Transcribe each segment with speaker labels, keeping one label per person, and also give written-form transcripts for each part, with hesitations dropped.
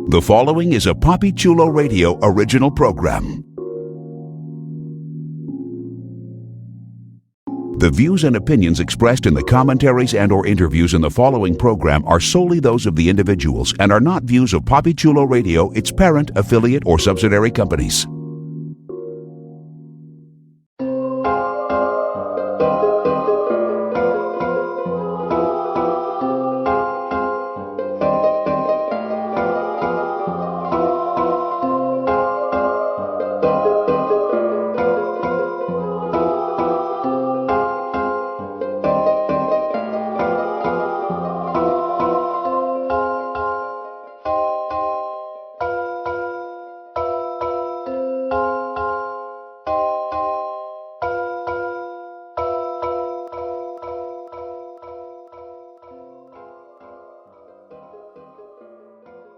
Speaker 1: The following is a Papi Chulo Radio original program. The views and opinions expressed in the commentaries and/or interviews in the following program are solely those of the individuals and are not views of Papi Chulo Radio, its parent, affiliate, or subsidiary companies.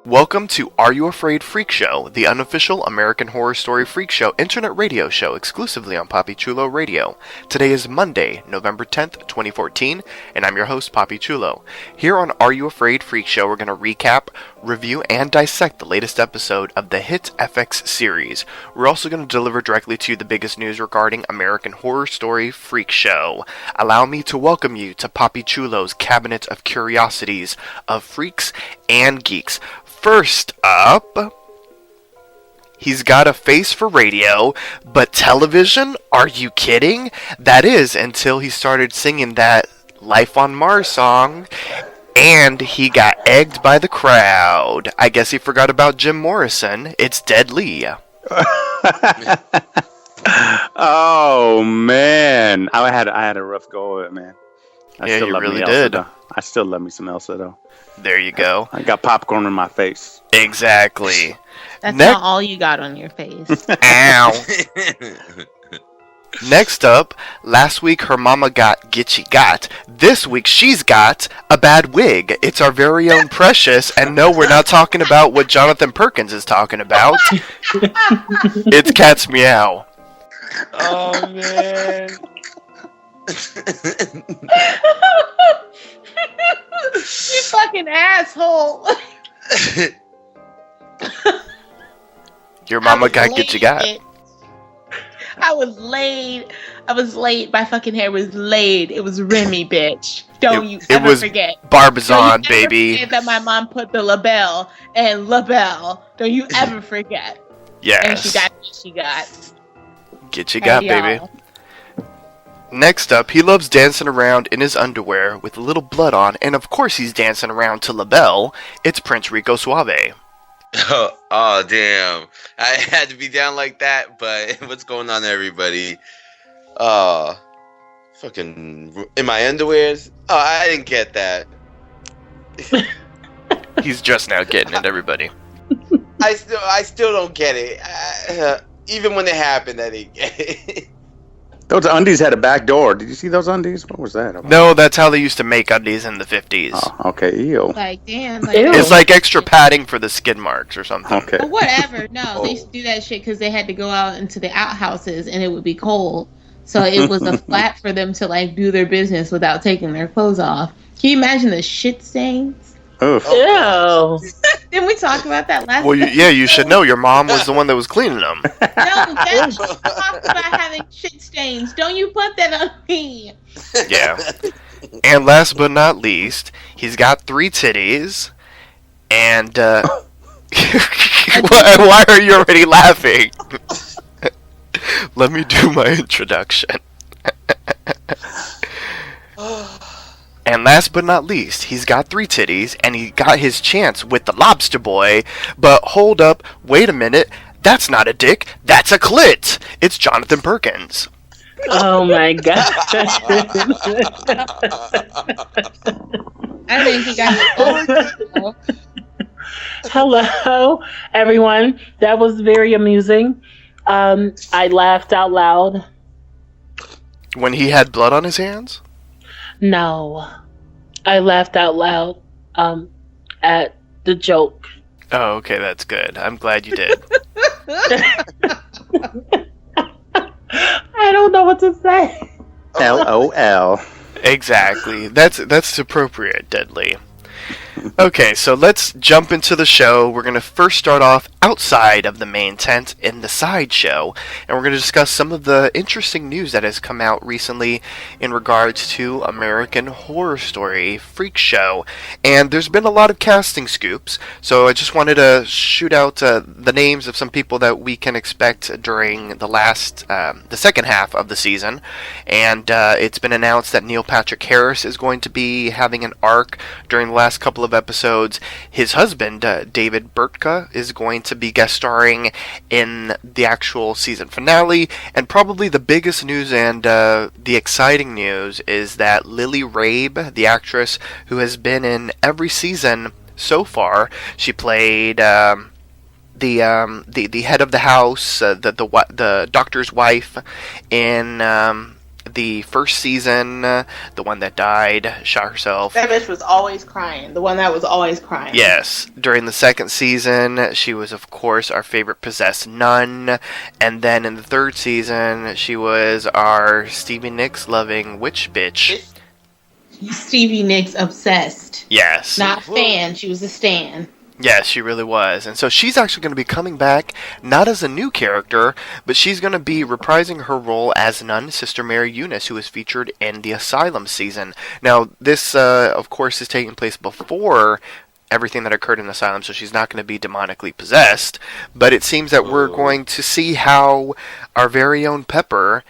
Speaker 2: Welcome to Are You Afraid Freak Show, the unofficial American Horror Story Freak Show internet radio show exclusively on Papi Chulo Radio. Today is Monday, November 10th, 2014, and I'm your host, Papi Chulo. Here on Are You Afraid Freak Show, we're going to recap, review, and dissect the latest episode of the hit FX series. We're also going to deliver directly to you the biggest news regarding American Horror Story Freak Show. Allow me to welcome you to Papi Chulo's Cabinet of Curiosities of Freaks and Geeks. First up, he's got a face for radio, but television? Are you kidding? That is, until he started singing that Life on Mars song, and he got egged by the crowd. I guess he forgot about Jim Morrison. It's Deadlee.
Speaker 3: Oh, man. I had a rough go of it, man.
Speaker 2: Yeah, you really did.
Speaker 3: I still love me some Elsa, though.
Speaker 2: There you go.
Speaker 3: I got popcorn in my face.
Speaker 2: Exactly.
Speaker 4: That's not all you got on your face.
Speaker 2: Ow. Next up, last week her mama got Gitchy Got. This week she's got a bad wig. It's our very own Precious, and no, we're not talking about what Johnathan Perkins is talking about. It's Cat's Meow.
Speaker 5: Oh, man.
Speaker 4: You fucking asshole.
Speaker 2: Your mama got Gitchy Got.
Speaker 4: I was laid. My fucking hair was laid. It was Remy, bitch. Don't you ever forget.
Speaker 2: Barbizon, baby.
Speaker 4: Forget that my mom put the label and label. Don't you ever forget.
Speaker 2: Yes.
Speaker 4: And she got what she got.
Speaker 2: Gitchy Got, baby. Next up, he loves dancing around in his underwear with a little blood on, and of course he's dancing around to LaBelle. It's Prince Rico Suave.
Speaker 5: Oh, damn. I had to be down like that, but what's going on, everybody? Fucking in my underwears? Oh, I didn't get that.
Speaker 2: He's just now getting it, everybody.
Speaker 5: I still don't get it. Even when it happened, I didn't get it.
Speaker 3: Those undies had a back door. Did you see those undies? What was that about?
Speaker 2: No, that's how they used to make undies in the 50s.
Speaker 3: Oh, okay, ew.
Speaker 4: Like, damn.
Speaker 2: It's like extra padding for the skid marks or something.
Speaker 3: Okay.
Speaker 4: But whatever. No, they used to do that shit because they had to go out into the outhouses and it would be cold. So it was a flat for them to like do their business without taking their clothes off. Can you imagine the shit stains?
Speaker 3: Oof.
Speaker 4: Ew. Didn't we talk about that last
Speaker 2: Well, you should know. Your mom was the one that was cleaning them.
Speaker 4: No, that's talked about having shit stains. Don't you put that on me.
Speaker 2: Yeah. And last but not least, he's got 3 titties. And, why are you already laughing? Let me do my introduction. And last but not least, he's got 3 titties, and he got his chance with the lobster boy. But hold up, wait a minute, that's not a dick, that's a clit! It's Johnathan Perkins.
Speaker 6: Oh my god.
Speaker 4: I think he got
Speaker 6: Hello, everyone. That was very amusing. I laughed out loud.
Speaker 2: When he had blood on his hands?
Speaker 6: No. I laughed out loud at the joke.
Speaker 2: Oh, okay, that's good. I'm glad you did.
Speaker 6: I don't know what to say.
Speaker 3: LOL.
Speaker 2: Exactly. That's appropriate, Deadlee. Okay, so let's jump into the show. We're going to first start off outside of the main tent in the sideshow, and we're going to discuss some of the interesting news that has come out recently in regards to American Horror Story Freak Show. And there's been a lot of casting scoops, so I just wanted to shoot out the names of some people that we can expect during the second half of the season. And it's been announced that Neil Patrick Harris is going to be having an arc during the last couple of episodes. His husband, David Burtka, is going to be guest starring in the actual season finale. And probably the biggest news and the exciting news is that Lily Rabe, the actress who has been in every season so far, she played the head of the house, the doctor's wife in the first season, the one that died, shot herself.
Speaker 4: That bitch was always crying. The one that was always crying.
Speaker 2: Yes. During the second season, she was, of course, our favorite possessed nun. And then in the third season, she was our Stevie Nicks loving witch bitch.
Speaker 4: Stevie Nicks obsessed.
Speaker 2: Yes.
Speaker 4: Not fan. She was a stan.
Speaker 2: Yes, she really was. And so she's actually going to be coming back, not as a new character, but she's going to be reprising her role as nun Sister Mary Eunice, who was featured in the Asylum season. Now, this, of course, is taking place before everything that occurred in Asylum, so she's not going to be demonically possessed. But it seems that we're going to see how our very own Pepper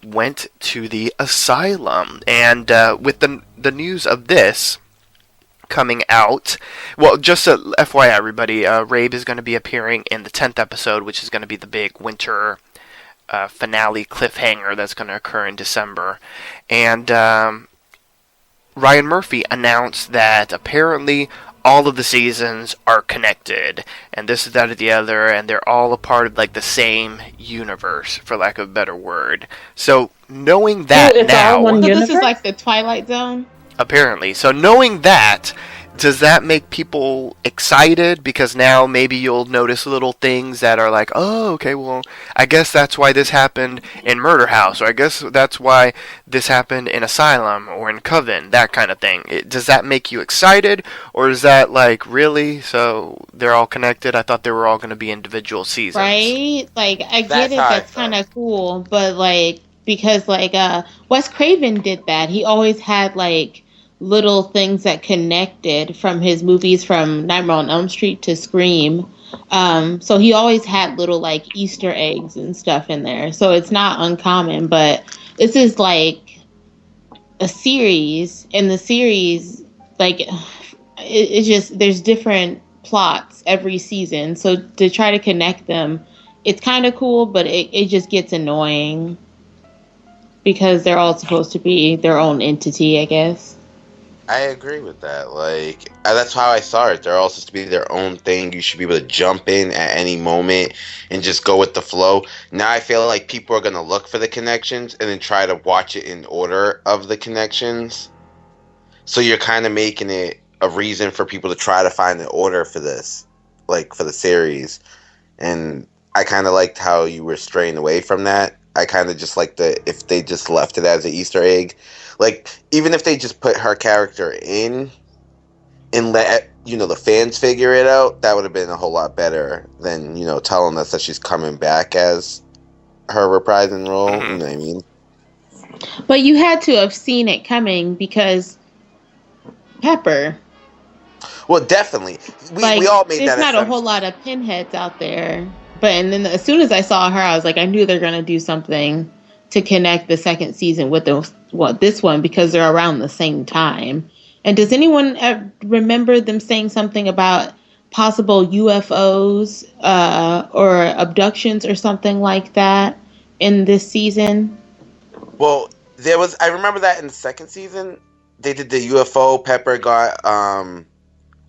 Speaker 2: went to the Asylum. And with the news of this coming out, well, just a FYI, everybody, Rabe is going to be appearing in the 10th episode, which is going to be the big winter finale cliffhanger that's going to occur in December. And Ryan Murphy announced that apparently all of the seasons are connected, and this is that or the other, and they're all a part of like the same universe, for lack of a better word. So knowing that
Speaker 4: so this is like the Twilight Zone.
Speaker 2: Apparently. So knowing that, does that make people excited? Because now maybe you'll notice little things that are like, oh, okay, well, I guess that's why this happened in Murder House, or I guess that's why this happened in Asylum or in Coven, that kind of thing. Does that make you excited? Or is that like, really? So they're all connected? I thought they were all going to be individual seasons.
Speaker 4: Right? Like, I get it, that's kind of cool, but like, because like Wes Craven did that. He always had like little things that connected from his movies, from Nightmare on Elm Street to Scream. So he always had little like Easter eggs and stuff in there. So it's not uncommon, but this is like a series, and the series, like, it's just, there's different plots every season. So to try to connect them, it's kind of cool, but it just gets annoying because they're all supposed to be their own entity, I guess.
Speaker 5: I agree with that. Like, that's how I saw it. They're all supposed to be their own thing. You should be able to jump in at any moment and just go with the flow. Now I feel like people are going to look for the connections and then try to watch it in order of the connections. So you're kind of making it a reason for people to try to find an order for this, like for the series. And I kind of liked how you were straying away from that. I kind of just like if they just left it as an Easter egg. Like, even if they just put her character in and let, the fans figure it out, that would have been a whole lot better than, telling us that she's coming back as her reprising role. You know what I mean?
Speaker 4: But you had to have seen it coming because Pepper.
Speaker 5: Well, definitely. We all made that.
Speaker 4: There's not a whole lot of pinheads out there. And then as soon as I saw her, I was like, I knew they're going to do something to connect the second season with this one, because they're around the same time. And does anyone remember them saying something about possible UFOs or abductions or something like that in this season?
Speaker 5: Well, I remember that in the second season, they did the UFO. Pepper got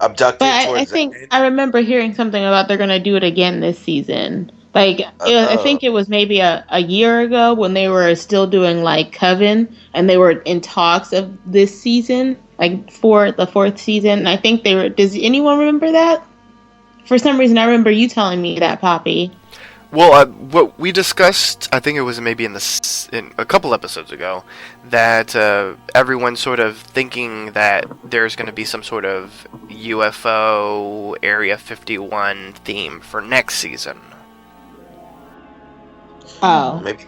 Speaker 5: abducted. But
Speaker 4: I think I remember hearing something about they're going to do it again this season. Like, I think it was maybe a year ago when they were still doing, like, Coven, and they were in talks of this season, like, for the fourth season. And I think they were... Does anyone remember that? For some reason, I remember you telling me that, Papi.
Speaker 2: Well, what we discussed, I think it was maybe in a couple episodes ago, that everyone's sort of thinking that there's going to be some sort of UFO Area 51 theme for next season.
Speaker 4: Oh.
Speaker 5: Maybe.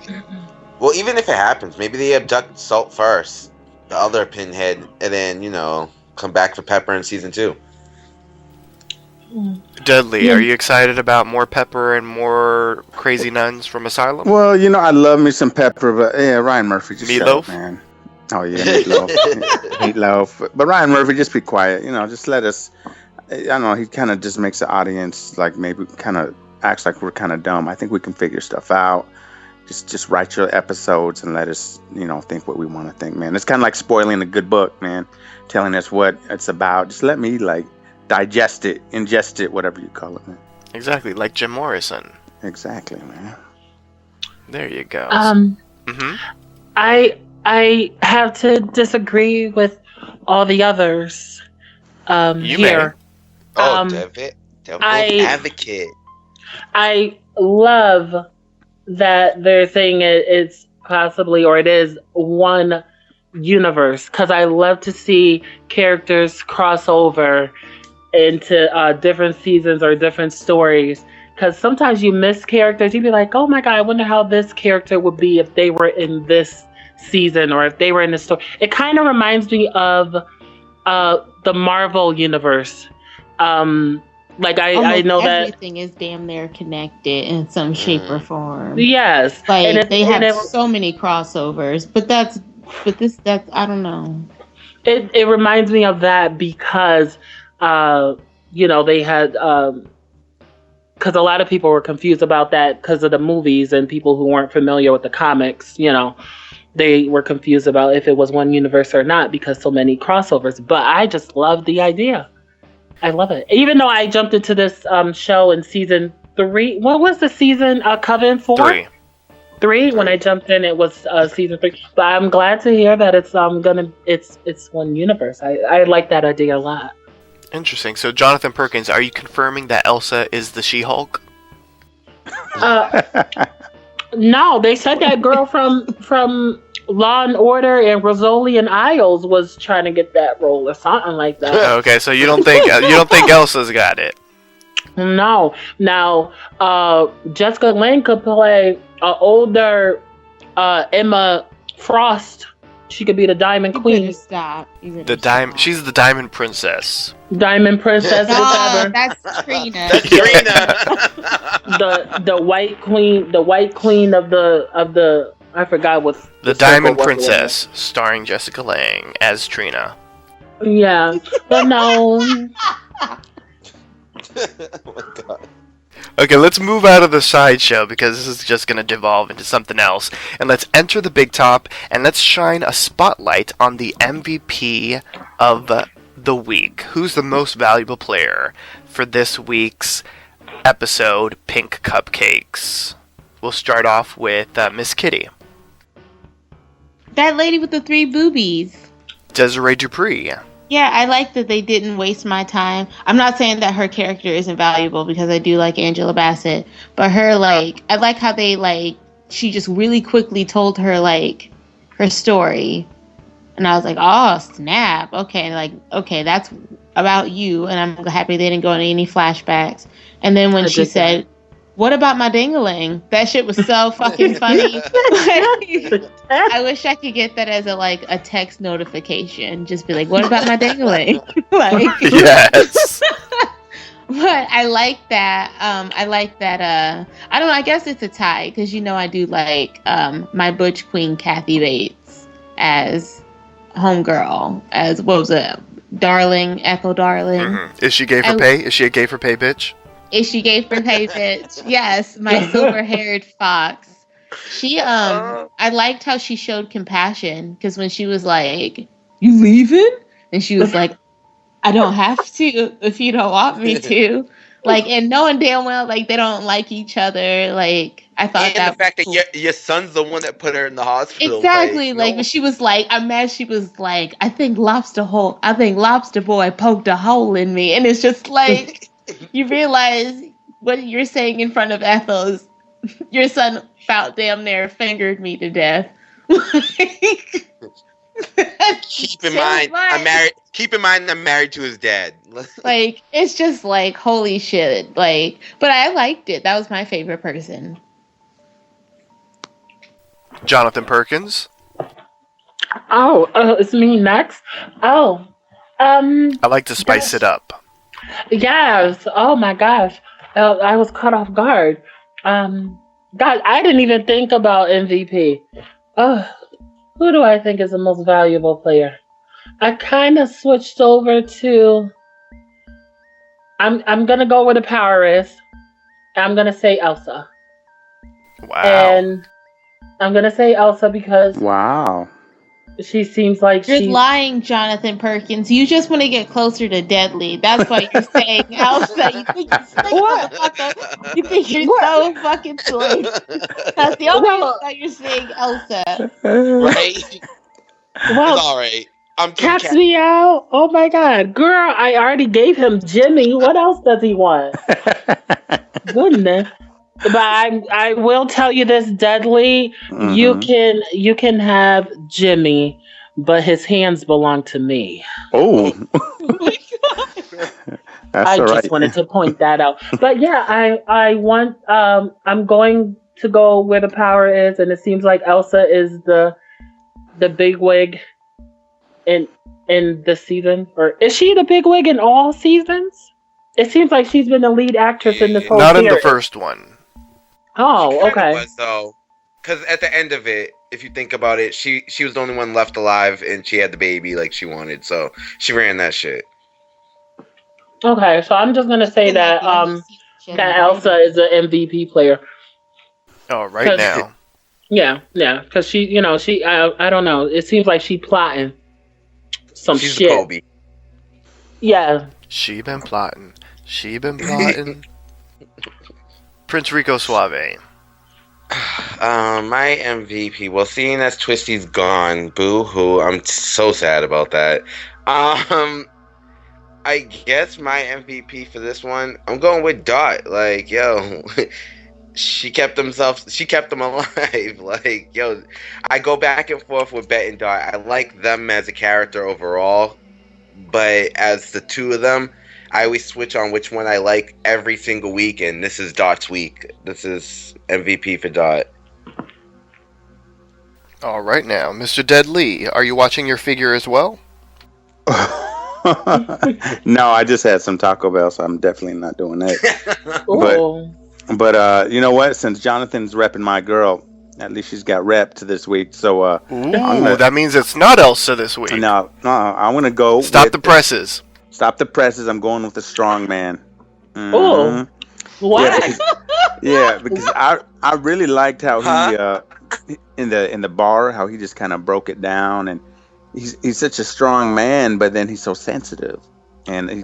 Speaker 5: Well, even if it happens, maybe they abduct Salt first, the other Pinhead, and then, come back for Pepper in season 2.
Speaker 2: Deadlee, are you excited about more Pepper and more crazy nuns from Asylum?
Speaker 3: Well, I love me some Pepper, but Ryan Murphy just shut up,
Speaker 2: Meatloaf?
Speaker 3: man. Oh yeah, Meatloaf. Meatloaf. But Ryan Murphy, just be quiet. Just let us. I don't know. He kind of just makes the audience like maybe kind of acts like we're kind of dumb. I think we can figure stuff out. Just write your episodes and let us, think what we want to think, man. It's kind of like spoiling a good book, man. Telling us what it's about. Just let me digest it, ingest it, whatever you call it, man.
Speaker 2: Exactly, like Jim Morrison.
Speaker 3: Exactly, man.
Speaker 2: There you go.
Speaker 6: I have to disagree with all the others here.
Speaker 5: Devil advocate.
Speaker 6: I love that they're saying it's possibly, or it is, one universe, because I love to see characters cross over into different seasons or different stories, because sometimes you miss characters. You'd be like, oh my god, I wonder how this character would be if they were in this season or if they were in this story. It kind of reminds me of the Marvel universe. I know that
Speaker 4: everything is damn near connected in some shape or form.
Speaker 6: Yes,
Speaker 4: they have so many crossovers, but that's I don't know.
Speaker 6: It reminds me of that because they had because a lot of people were confused about that because of the movies, and people who weren't familiar with the comics, they were confused about if it was one universe or not because so many crossovers. But I just love the idea. I love it. Even though I jumped into this show in season 3. What was the season Coven for? 3. When I jumped in, it was season 3. But I'm glad to hear that it's it's one universe. I like that idea a lot.
Speaker 2: Interesting. So, Johnathan Perkins, are you confirming that Elsa is the She-Hulk?
Speaker 6: No, they said that girl from Law and Order and Rizzoli and Isles was trying to get that role or something like that.
Speaker 2: Okay, so you don't think Elsa's got it?
Speaker 6: No. Now, Jessica Lange could play an older Emma Frost. She could be the Diamond Queen.
Speaker 4: Stop.
Speaker 2: She's the Diamond Princess.
Speaker 6: Diamond Princess.
Speaker 4: No, that's Trina.
Speaker 6: The White Queen. The White Queen of the. I forgot what.
Speaker 2: The Diamond Princess, starring Jessica Lange as Trina.
Speaker 6: Yeah, but no.
Speaker 5: Oh my god.
Speaker 2: Okay, let's move out of the sideshow because this is just going to devolve into something else. And let's enter the big top and let's shine a spotlight on the MVP of the week. Who's the most valuable player for this week's episode, Pink Cupcakes? We'll start off with Miss Kitty.
Speaker 4: That lady with the 3 boobies.
Speaker 2: Desiree Dupree.
Speaker 4: Yeah, I like that they didn't waste my time. I'm not saying that her character isn't valuable because I do like Angela Bassett, but her I like how they she just really quickly told her her story, and I was like, oh snap, okay, that's about you, and I'm happy they didn't go into any flashbacks. And then when she said, what about my ding-a-ling? That shit was so fucking funny. I wish I could get that as a text notification. Just be like, what about my ding-a-ling?
Speaker 2: Yes.
Speaker 4: But I like that. I don't know. I guess it's a tie because I do like my butch queen Kathy Bates as homegirl. As what was it? Darling, Echo Darling.
Speaker 2: Mm-hmm. Is she gay for pay? Is she a gay for pay bitch?
Speaker 4: Is she gay for pay bitch? Yes, my silver-haired fox. She I liked how she showed compassion because when she was like, "You leaving?" and she was like, "I don't have to if you don't want me to." And knowing damn well they don't like each other. I thought
Speaker 5: the fact that your son's the one that put her in the hospital.
Speaker 4: Exactly. When she was like, I'm mad. She was like, I think Lobster Boy poked a hole in me, and it's just you realize what you're saying in front of Ethel is Your son about damn near fingered me to death.
Speaker 5: Keep in mind, I'm married. Keep in mind, I'm married to his dad.
Speaker 4: Like, it's just like, holy shit. Like, but I liked it. That was my favorite person.
Speaker 2: Johnathan Perkins.
Speaker 6: Oh, it's me next. Oh,
Speaker 2: I like to spice it up.
Speaker 6: yes. Oh my gosh, I was caught off guard. God, I didn't even think about MVP. Who do I think is the most valuable player? I kind of switched over to. I'm gonna go where the power is. I'm gonna say Elsa.
Speaker 2: Wow.
Speaker 6: And I'm gonna say Elsa because
Speaker 3: Wow.
Speaker 6: she seems like
Speaker 4: You're
Speaker 6: she's
Speaker 4: lying, Johnathan Perkins. You just want to get closer to Deadlee. That's why you're saying Elsa. You think you're slick,
Speaker 6: What?
Speaker 4: motherfucker. You think you're so fucking slick. That's the only reason why you're saying Elsa.
Speaker 5: Right?
Speaker 6: well.
Speaker 5: It's all right. I'm
Speaker 6: Catch me out. Oh my god. Girl, I already gave him Jimmy. What else does he want? Goodness. But I will tell you this, Deadlee.
Speaker 3: Mhm.
Speaker 6: You can have Jimmy, but his hands belong to me.
Speaker 3: Oh. That's
Speaker 6: I
Speaker 3: all
Speaker 6: just
Speaker 3: right.
Speaker 6: wanted to point that out. But yeah, I want I'm going to go where the power is, and it seems like Elsa is the big wig in this season. Or is she the big wig in all seasons? It seems like she's been the lead actress in this whole
Speaker 2: Not
Speaker 6: series.
Speaker 2: in the first one.
Speaker 6: Oh, okay.
Speaker 5: Was though, because at the end of it, if you think about it, she was the only one left alive, and she had the baby like she wanted, so she ran that shit.
Speaker 6: Okay, so I'm just gonna say that that Elsa is an MVP player.
Speaker 2: Oh, right now.
Speaker 6: Yeah, because she, I don't know. It seems like she's plotting some
Speaker 5: She's
Speaker 6: shit.
Speaker 5: Kobe.
Speaker 6: Yeah.
Speaker 2: She been plotting. Prince Rico Suave.
Speaker 5: My MVP. Well, seeing as Twisty's gone, boo-hoo. I'm so sad about that. I guess my MVP for this one, I'm going with Dot. Like, yo, she kept them alive. Like, yo, I go back and forth with Bet and Dot. I like them as a character overall, but as the two of them, I always switch on which one I like every single week, and this is Dot's week. This is MVP for Dot.
Speaker 2: All right now, Mr. Deadlee, are you watching your figure as well?
Speaker 3: No, I just had some Taco Bell, so I'm definitely not doing that.
Speaker 6: Ooh.
Speaker 3: But you know what? Since Jonathan's repping my girl, at least she's got repped this week. So
Speaker 2: that means it's not Elsa this week.
Speaker 3: No, I'm gonna go.
Speaker 2: Stop the presses.
Speaker 3: Stop the presses. I'm going with the strong man.
Speaker 6: Oh, what?
Speaker 3: Yeah, because I really liked how he in the bar, how he just kind of broke it down, and he's such a strong man, but then he's so sensitive, and he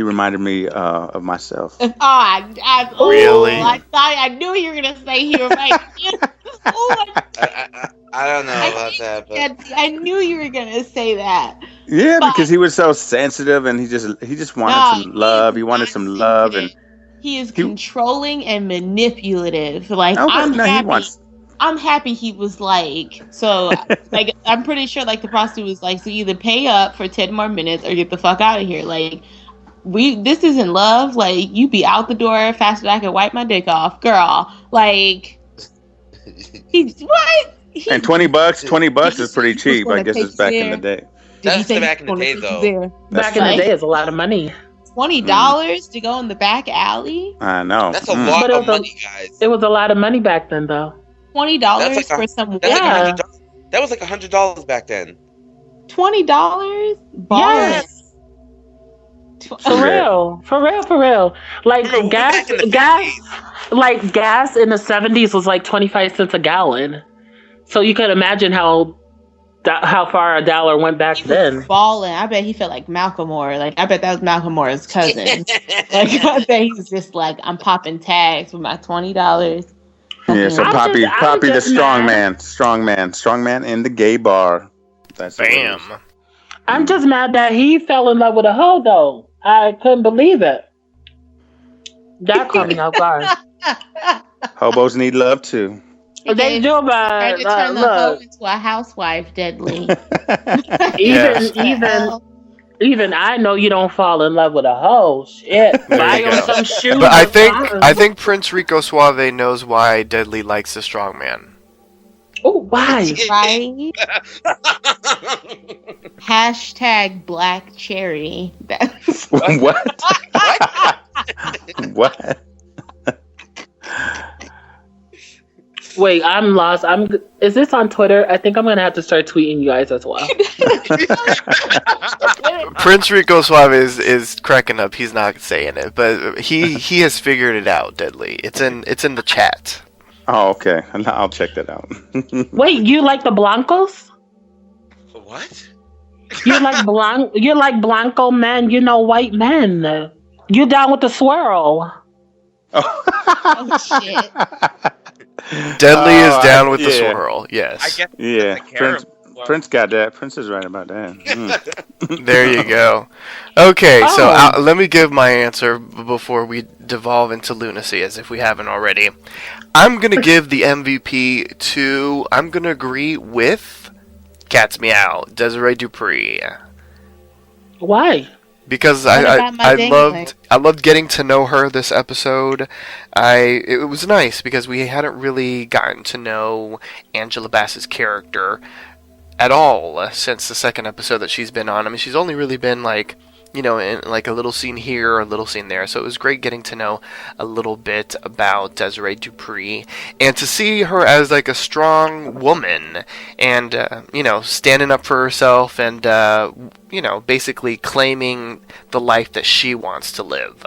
Speaker 3: reminded me of myself.
Speaker 2: Really?
Speaker 4: I thought I knew you were gonna say he was like.
Speaker 5: I don't know about that, but
Speaker 4: I knew you were gonna say that.
Speaker 3: Yeah, because he was so sensitive, and he just wanted some love. He wanted some love, and
Speaker 4: he is controlling and manipulative. Like I'm happy he was like, so like I'm pretty sure like the prostitute was like, so either pay up for 10 more minutes or get the fuck out of here. Like this isn't love. Like you be out the door faster than I can wipe my dick off, girl. Like what?
Speaker 3: And $20 is pretty cheap. I guess it's back in the day.
Speaker 5: That's back in the day, though.
Speaker 6: Back in the day is a lot of money.
Speaker 4: $20 to go in the back alley?
Speaker 3: I know.
Speaker 5: That's a lot of money, guys.
Speaker 6: It was a lot of money back then, though.
Speaker 4: $20 for some.
Speaker 5: That was like $100 back then.
Speaker 4: $20?
Speaker 6: Yes. For real. Like gas in the 70s was like 25 cents a gallon. So you could imagine how far a dollar went back then.
Speaker 4: Balling. I bet he felt like Malcolm Moore. Like I bet that was Malcolm Moore's cousin. Like I bet he was just like, I'm popping tags with my $20.
Speaker 3: Yeah, so Papi the strong man in the gay bar. That's
Speaker 2: bam.
Speaker 6: I'm just mad that he fell in love with a hoe though. I couldn't believe it. That caught me off guard.
Speaker 3: Hobos need love too.
Speaker 6: They do,
Speaker 4: Tried to turn the hoe
Speaker 6: look.
Speaker 4: into a housewife, Deadlee.
Speaker 6: Even I know you don't fall in love with a hoe. Shit, buy
Speaker 2: you
Speaker 6: him
Speaker 2: go.
Speaker 6: some shoes.
Speaker 2: But I think Prince Rico Suave knows why Deadlee likes the strong man.
Speaker 6: Oh, why?
Speaker 4: Right? Hashtag Black Cherry. That's
Speaker 3: What? What?
Speaker 6: Wait, I'm lost. Is this on Twitter? I think I'm gonna have to start tweeting you guys as well.
Speaker 2: Prince Rico Suave is cracking up. He's not saying it, but he has figured it out. Deadly. It's in the chat.
Speaker 3: Oh, okay. I'll check that out.
Speaker 6: Wait, you like the Blancos?
Speaker 5: What?
Speaker 6: You like Blanco men? You know, white men. You down with the swirl?
Speaker 4: oh shit.
Speaker 2: Deadly is down with the swirl. Yes.
Speaker 5: I guess
Speaker 3: Yeah, Prince got that. Prince is right about that.
Speaker 2: There you go. Okay, so let me give my answer before we devolve into lunacy, as if we haven't already. I'm going to give the MVP to, I'm going to agree with Cat's Meow, Desiree Dupree.
Speaker 6: Why?
Speaker 2: Because I loved getting to know her this episode. It was nice because we hadn't really gotten to know Angela Bassett's character at all since the second episode that she's been on. I mean, she's only really been like, in like a little scene here or a little scene there. So it was great getting to know a little bit about Desiree Dupree and to see her as like a strong woman and, standing up for herself and, basically claiming the life that she wants to live.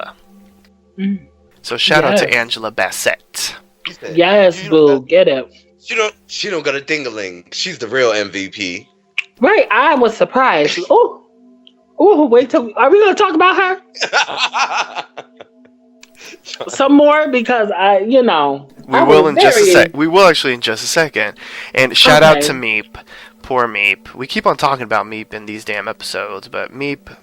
Speaker 2: So shout out to Angela Bassett.
Speaker 6: Yes, boo, get it.
Speaker 5: She don't got a ding-a-ling. She's the real MVP.
Speaker 6: Right, I was surprised. Oh, wait till are we gonna talk about her? Some more because we will in just a sec. We
Speaker 2: will actually in just a second. And shout out to Meep. Poor Meep. We keep on talking about Meep in these damn episodes, but Meep,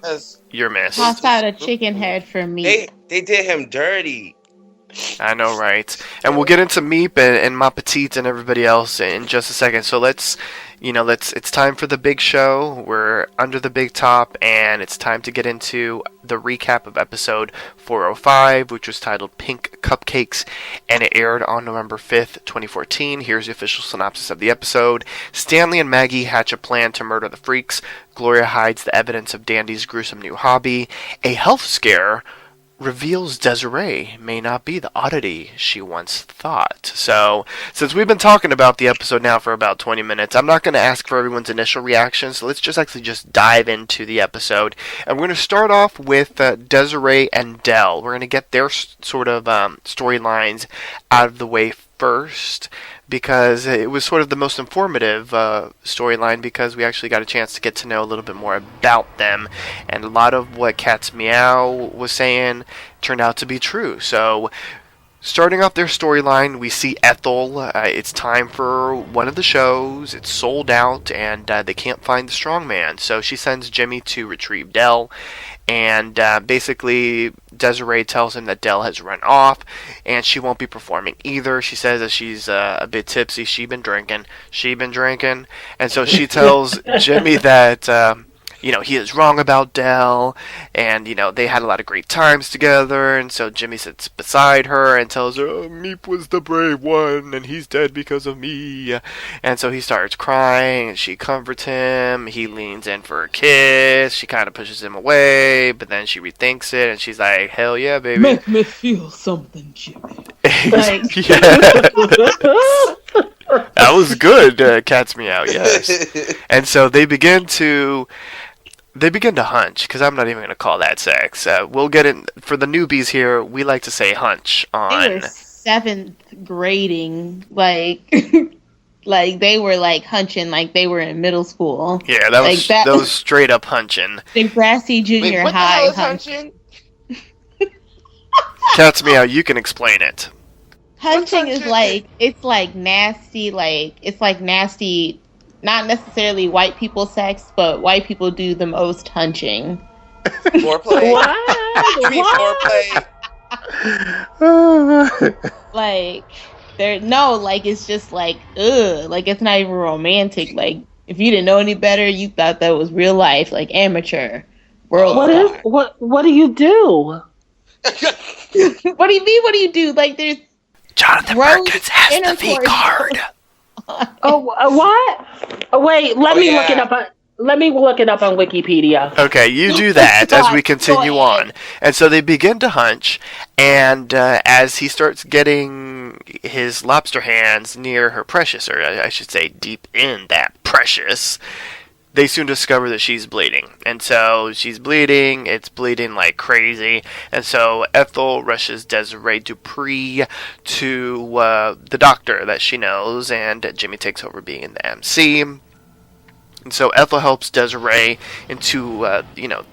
Speaker 2: you're missed.
Speaker 4: Toss out a chicken head for Meep.
Speaker 5: They did him dirty.
Speaker 2: I know, right? And we'll get into Meep and Ma Petite and everybody else in just a second. So it's time for the big show. We're under the big top, and it's time to get into the recap of episode 405, which was titled Pink Cupcakes, and it aired on November 5th, 2014. Here's the official synopsis of the episode. Stanley and Maggie hatch a plan to murder the freaks. Gloria hides the evidence of Dandy's gruesome new hobby. A health scare reveals Desiree may not be the oddity she once thought. So, since we've been talking about the episode now for about 20 minutes, I'm not going to ask for everyone's initial reactions, so let's just dive into the episode. And we're going to start off with Desiree and Del. We're going to get their sort of storylines out of the way first, because it was sort of the most informative storyline, because we actually got a chance to get to know a little bit more about them, and a lot of what Cat's Meow was saying turned out to be true. So, starting off their storyline, we see Ethel. It's time for one of the shows. It's sold out, and they can't find the strong man. So she sends Jimmy to retrieve Del, and basically Desiree tells him that Del has run off, and she won't be performing either. She says that she's a bit tipsy. She been drinking, and so she tells Jimmy that he is wrong about Del, and they had a lot of great times together. And so Jimmy sits beside her and tells her, "Oh, Meep was the brave one, and he's dead because of me." And so he starts crying, and she comforts him. He leans in for a kiss. She kind of pushes him away, but then she rethinks it, and she's like, "Hell yeah, baby!
Speaker 7: Make me feel something, Jimmy."
Speaker 2: That was good, Cat's Meow. Yes. And so they begin to hunch, because I'm not even going to call that sex. We'll get in, for the newbies here, we like to say hunch on.
Speaker 4: They were seventh grading, like they were like hunching like they were in middle school.
Speaker 2: Yeah, that was straight up hunching.
Speaker 4: The grassy junior high hunching.
Speaker 2: Cat's Meow, you can explain it.
Speaker 4: Hunching is it's like nasty, not necessarily white people sex, but white people do the most hunching.
Speaker 5: Foreplay?
Speaker 6: What?
Speaker 5: You mean foreplay?
Speaker 4: Like, it's just like, ugh. Like, it's not even romantic. Like, if you didn't know any better, you thought that was real life, like amateur. World
Speaker 6: What do you do?
Speaker 4: What do you mean? What do you do? Like, there's
Speaker 2: Johnathan Perkins has the V card.
Speaker 6: What? Wait, let me look it up. Let me look it up on Wikipedia.
Speaker 2: Okay, you do that as we continue on. And so they begin to hunch, and as he starts getting his lobster hands near her precious, or I should say deep in that precious, they soon discover that she's bleeding. And so she's bleeding, it's bleeding like crazy. And so Ethel rushes Desiree Dupree to the doctor that she knows, and Jimmy takes over being the MC. And so Ethel helps Desiree into,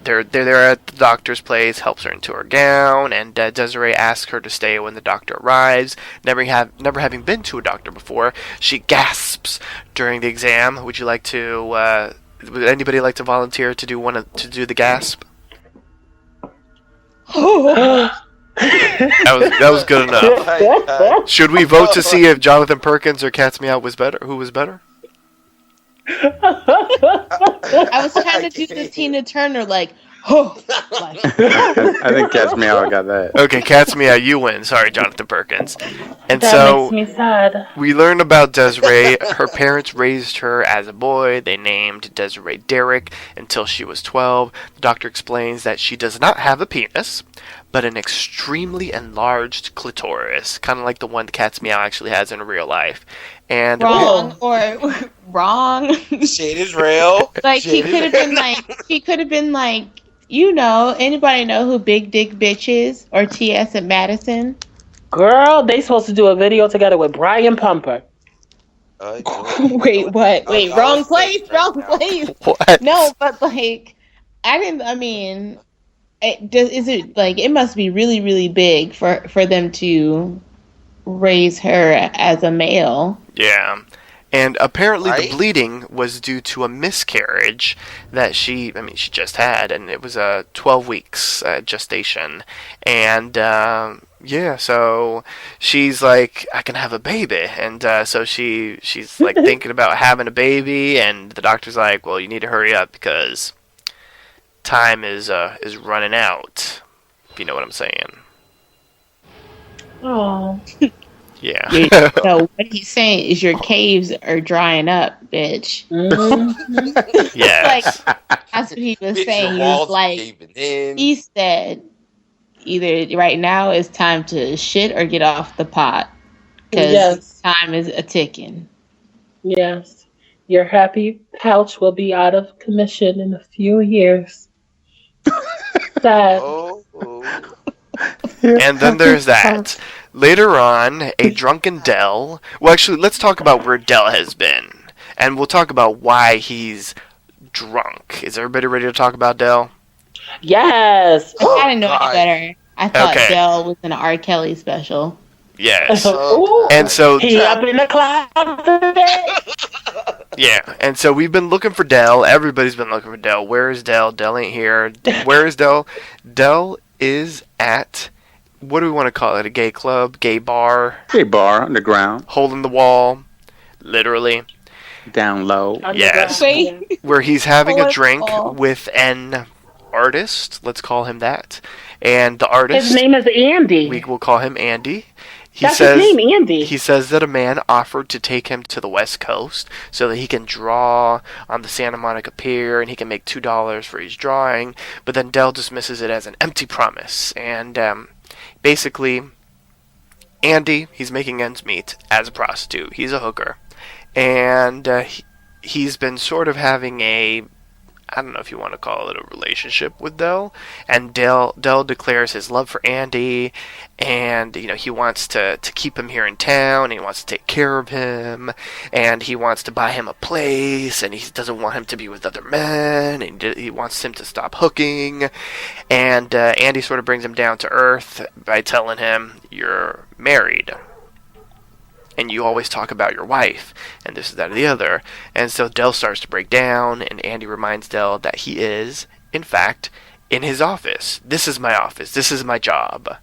Speaker 2: they're there at the doctor's place, helps her into her gown, and Desiree asks her to stay when the doctor arrives. Never having been to a doctor before, she gasps during the exam. Would anybody like to volunteer to do the gasp? That was good enough. Should we vote to see if Johnathan Perkins or Cat's Meow was better? Who was better?
Speaker 4: I was trying to do the Tina Turner, like,
Speaker 3: I think Cat's Meow got that.
Speaker 2: Okay, Cat's Meow, you win. Sorry, Johnathan Perkins. And
Speaker 6: that
Speaker 2: so
Speaker 6: makes me sad.
Speaker 2: we learn about Desiree. Her parents raised her as a boy. They named Desiree Derek until she was 12. The doctor explains that she does not have a penis, but an extremely enlarged clitoris, kind of like the one the Cat's Meow actually has in real life. And
Speaker 4: wrong.
Speaker 5: Shit is real.
Speaker 4: Like, she could have been like, anybody know who Big Dick Bitch is? Or T.S. at Madison?
Speaker 6: Girl, they supposed to do a video together with Brian Pumper.
Speaker 4: Wait, what? Wait, wrong place.
Speaker 2: What?
Speaker 4: No, but like, it must be really, really big for them to raise her as a male.
Speaker 2: Yeah. And apparently the bleeding was due to a miscarriage that she just had, and it was 12 weeks gestation. And so she's like, I can have a baby. And so she's like thinking about having a baby, and the doctor's like, well, you need to hurry up because time is running out. If you know what I'm saying.
Speaker 6: Oh.
Speaker 2: Yeah.
Speaker 4: So what he's saying is your caves are drying up, bitch.
Speaker 6: Mm-hmm.
Speaker 2: Yes.
Speaker 4: Like, that's what he was saying. He was like, he said, either right now it's time to shit or get off the pot. Because time is a ticking.
Speaker 6: Yes. Your happy pouch will be out of commission in a few years. Sad.
Speaker 2: And then there's that. Later on, a drunken Del... Well, actually, let's talk about where Del has been. And we'll talk about why he's drunk. Is everybody ready to talk about Del?
Speaker 6: Yes.
Speaker 4: I didn't know any better. I thought Del was an R. Kelly special.
Speaker 2: Yes. And so...
Speaker 6: He up in the closet.
Speaker 2: Yeah, and so we've been looking for Del. Everybody's been looking for Del. Where is Del? Del ain't here. Where is Del? Del is at... What do we want to call it? A gay club? Gay bar?
Speaker 3: Gay bar, underground.
Speaker 2: Hole in the wall. Literally.
Speaker 3: Down low.
Speaker 2: Yes. Where he's having a drink with an artist. Let's call him that. And the artist...
Speaker 6: His name is Andy.
Speaker 2: We will call him Andy.
Speaker 6: That's his name, Andy.
Speaker 2: He says that a man offered to take him to the West Coast so that he can draw on the Santa Monica Pier and he can make $2 for his drawing. But then Del dismisses it as an empty promise. And basically, Andy, he's making ends meet as a prostitute. He's a hooker. And he's been sort of having a... I don't know if you want to call it a relationship with Del. And Del declares his love for Andy, and he wants to keep him here in town, he wants to take care of him, and he wants to buy him a place, and he doesn't want him to be with other men, and he wants him to stop hooking. And Andy sort of brings him down to earth by telling him, you're married. And you always talk about your wife, and this, that, or the other. And so Del starts to break down, and Andy reminds Del that he is, in fact, in his office. This is my office. This is my job.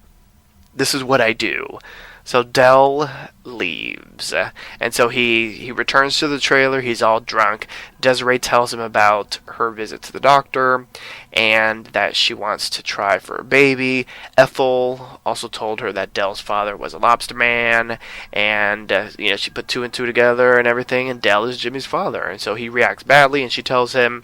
Speaker 2: this is what I do. So Del leaves, and so he returns to the trailer. He's all drunk. Desiree tells him about her visit to the doctor and that she wants to try for a baby. Ethel also told her that Del's father was a lobster man, and she put two and two together and everything, and Del is Jimmy's father. And so he reacts badly, and she tells him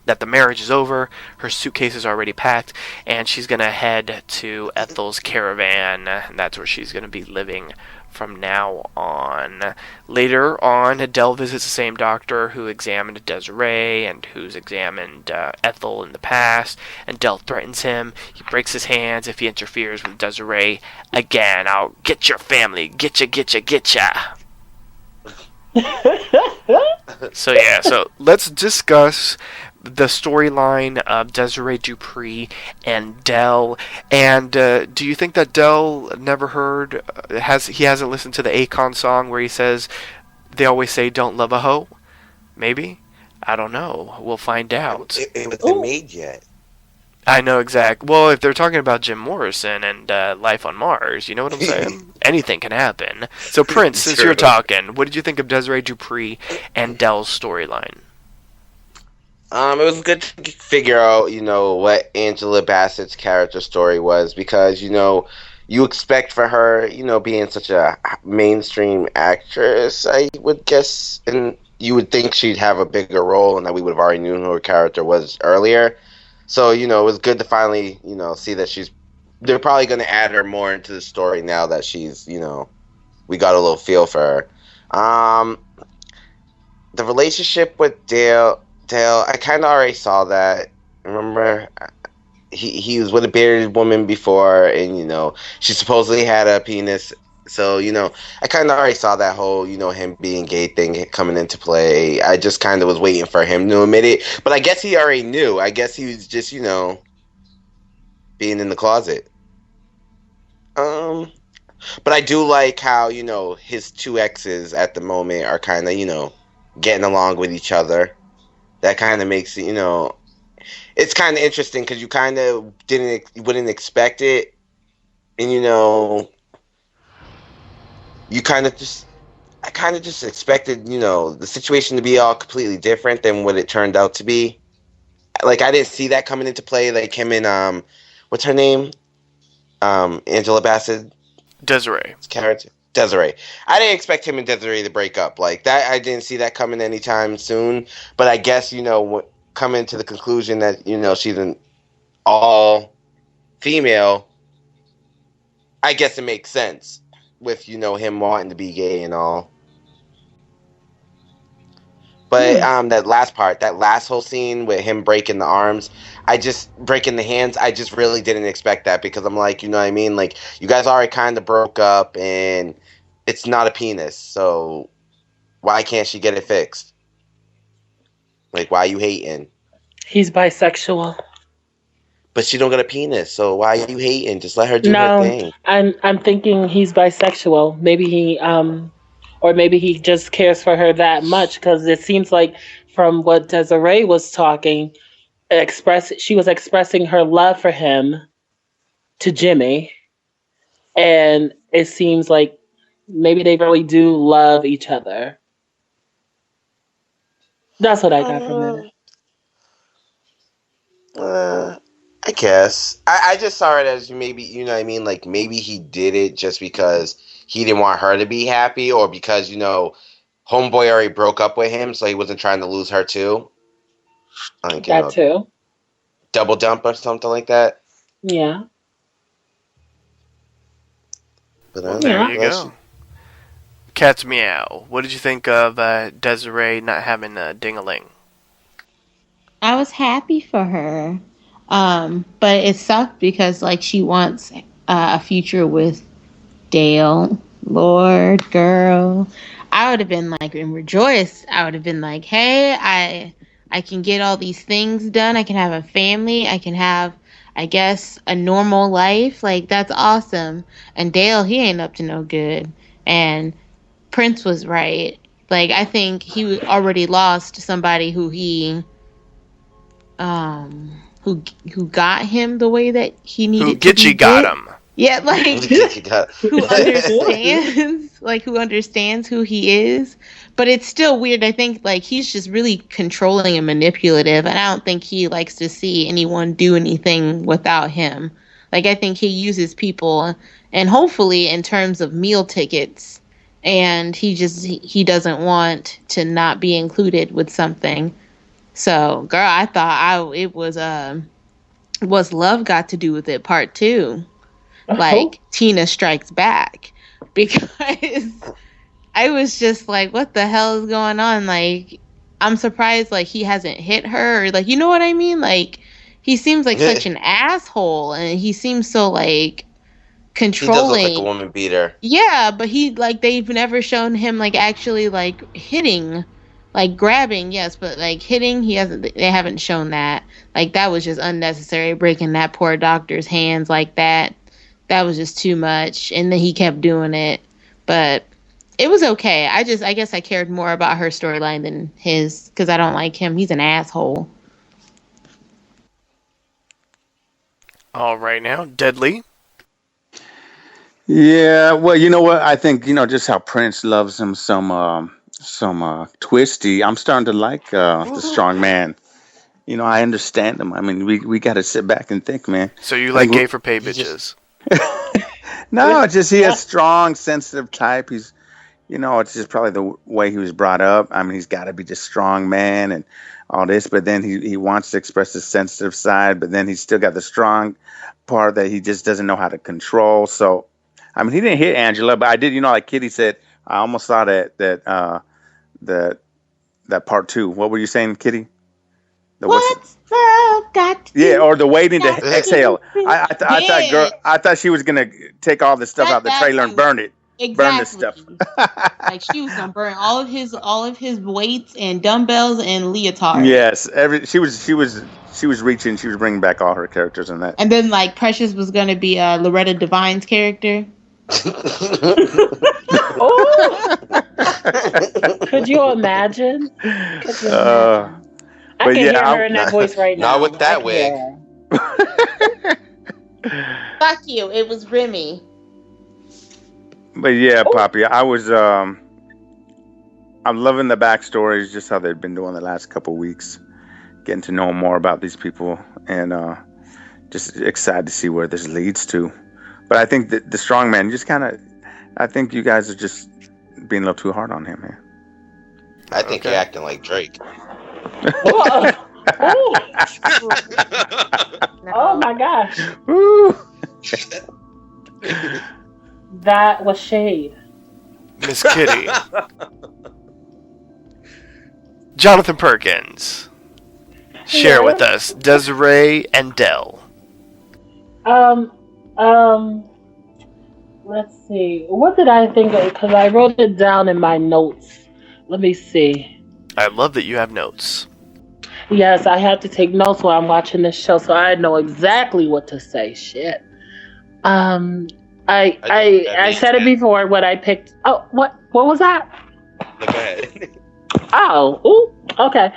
Speaker 2: that the marriage is over, her suitcase is already packed, and she's going to head to Ethel's caravan, and that's where she's going to be living from now on. Later on, Del visits the same doctor who examined Desiree and who's examined Ethel in the past, and Del threatens him. He breaks his hands if he interferes with Desiree again. I'll get your family. Getcha, getcha, getcha. So let's discuss the storyline of Desiree Dupree and Del. And do you think that Del never heard, he hasn't listened to the Akon song where he says, they always say don't love a hoe? Maybe? I don't know. We'll find out.
Speaker 5: It wasn't made yet.
Speaker 2: I know exactly. Well, if they're talking about Jim Morrison and Life on Mars, you know what I'm saying? Anything can happen. So Prince, since you're talking, what did you think of Desiree Dupree and Del's storyline?
Speaker 5: It was good to figure out, what Angela Bassett's character story was, because, you expect for her, being such a mainstream actress, I would guess, and you would think she'd have a bigger role and that we would have already known who her character was earlier. So, it was good to finally, see that they're probably going to add her more into the story now that she's, we got a little feel for her. The relationship with Dale, I kind of already saw that. Remember, he was with a bearded woman before, and she supposedly had a penis. So I kind of already saw that whole him being gay thing coming into play. I just kind of was waiting for him to admit it, but I guess he already knew. I guess he was just being in the closet. But I do like how his two exes at the moment are kind of getting along with each other. That kind of makes it, it's kind of interesting because you kind of wouldn't expect it, and I kind of just expected, the situation to be all completely different than what it turned out to be. Like, I didn't see that coming into play. Like him and what's her name? Angela Bassett.
Speaker 2: Desiree.
Speaker 5: Character. Desiree. I didn't expect him and Desiree to break up like that. I didn't see that coming anytime soon. But I guess coming to the conclusion that she's an all female. I guess it makes sense with him wanting to be gay and all. But that last part, that last whole scene with him breaking the arms, breaking the hands, I just really didn't expect that because I'm like, what I mean? Like, you guys already kind of broke up and it's not a penis, so why can't she get it fixed? Like, why are you hating?
Speaker 6: He's bisexual.
Speaker 5: But she don't got a penis, so why are you hating? Just let her do her thing.
Speaker 6: I'm thinking he's bisexual. Maybe he or maybe he just cares for her that much, because it seems like from what Desiree was talking, she was expressing her love for him to Jimmy, and it seems like maybe they really do love each other. That's what I got from it.
Speaker 5: I guess. I just saw it as maybe, like maybe he did it just because he didn't want her to be happy, or because, homeboy already broke up with him, so he wasn't trying to lose her too. Like,
Speaker 6: that too.
Speaker 5: Double dump or something like that.
Speaker 6: Yeah.
Speaker 5: But
Speaker 2: there you go. Cat's Meow. What did you think of Desiree not having a ding-a-ling?
Speaker 4: I was happy for her. But it sucked because, she wants a future with Dale. Lord, girl. I would have been, rejoiced. I would have been like, hey, I can get all these things done. I can have a family. I can have, I guess, a normal life. That's awesome. And Dale, he ain't up to no good. And Prince was right. I think he already lost somebody who he... who got him the way that he needed to be.
Speaker 2: Who got him.
Speaker 4: Yeah, like who understands, who understands who he is. But it's still weird. I think like he's just really controlling and manipulative, and I don't think he likes to see anyone do anything without him. Like I think he uses people, and hopefully in terms of meal tickets, and he doesn't want to not be included with something. So, girl, I thought it was what's love got to do with it part 2. Like Tina Strikes Back, because I was just like, what the hell is going on? Like, I'm surprised like he hasn't hit her, or like, you know what I mean? Like, he seems like such an asshole, and he seems so like controlling.
Speaker 5: He does look like a woman beater.
Speaker 4: Yeah, but they've never shown him like actually like hitting, like grabbing, yes, but like hitting, they haven't shown that. Like that was just unnecessary, breaking that poor doctor's hands like that. That was just too much. And then he kept doing it. But it was okay. I guess I cared more about her storyline than his, because I don't like him. He's an asshole.
Speaker 2: All right now, Deadlee.
Speaker 3: Yeah, well, you know what? I think, just how Prince loves him some twisty. I'm starting to like the strong man. I understand him. I mean, we got to sit back and think, man.
Speaker 2: So you like gay for pay bitches?
Speaker 3: No, it's just he has strong, sensitive type. He's, it's just probably the way he was brought up. I mean, he's got to be just strong man and all this, but then he wants to express his sensitive side, but then he's still got the strong part that he just doesn't know how to control. So, I mean, he didn't hit Angela, but I did, like Kitty said, I almost saw that part 2. What were you saying, Kitty?
Speaker 4: What's love got to do?
Speaker 3: Yeah, or the waiting to exhale. I thought she was gonna take all this stuff out the trailer and burn it.
Speaker 4: Exactly.
Speaker 3: Burn this stuff.
Speaker 4: Like she was gonna burn all of his weights and dumbbells and leotard.
Speaker 3: Yes, she was reaching. She was bringing back all her characters in that.
Speaker 4: And then like Precious was gonna be Loretta Devine's character.
Speaker 6: Oh, could you imagine? I can hear her in that voice right now.
Speaker 5: Not with that wig.
Speaker 4: Fuck you. It was Remy.
Speaker 3: But yeah, Papi, I was I'm loving the backstories, just how they've been doing the last couple weeks, getting to know more about these people, and just excited to see where this leads to. But I think that the strong man I think you guys are just being a little too hard on him, man.
Speaker 5: I think you're acting like Drake.
Speaker 6: Oh my gosh. That was shade.
Speaker 2: Miss Kitty. Johnathan Perkins. Share with us Desiree and Dell.
Speaker 6: Let's see. What did I think of? Because I wrote it down in my notes. Let me see.
Speaker 2: I love that you have notes.
Speaker 6: Yes, I have to take notes while I'm watching this show, so I know exactly what to say. Shit. I said it before when I picked. Oh, what was that?
Speaker 5: Go ahead.
Speaker 6: Okay.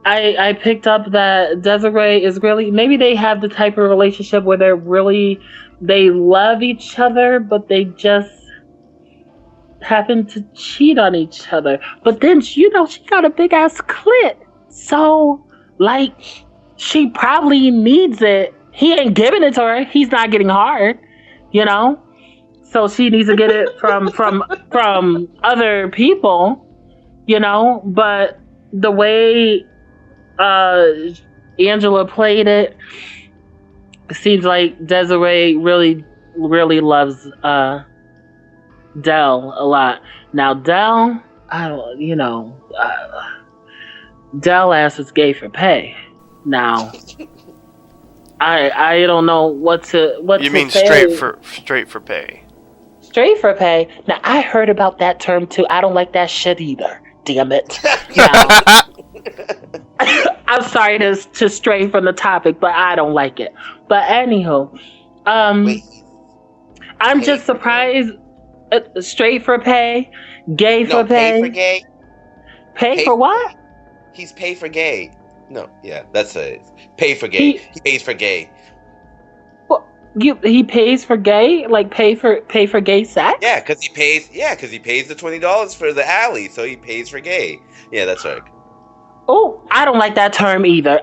Speaker 6: I picked up that Desiree is really, maybe they have the type of relationship where they love each other, but they just happen to cheat on each other. But then, she got a big ass clit. So, like, she probably needs it. He ain't giving it to her. He's not getting hard, So she needs to get it from other people, But the way Angela played it seems like Desiree really, really loves Dell a lot. Now, Dell, Dell ass is gay for pay. Now, I don't know what to
Speaker 2: You mean
Speaker 6: say.
Speaker 2: straight for pay?
Speaker 6: Straight for pay. Now, I heard about that term too. I don't like that shit either. Damn it. I'm sorry to stray from the topic, but I don't like it. But anywho, I'm just surprised. Straight for pay, gay for pay.
Speaker 5: Pay for gay.
Speaker 6: Pay for what?
Speaker 5: He's pay for gay. No, yeah, that's it. Pay for gay. He pays for gay.
Speaker 6: He pays for gay, like pay for gay sex?
Speaker 5: Yeah, because he pays the $20 for the alley, so he pays for gay. Yeah, that's right.
Speaker 6: Oh, I don't like that term either.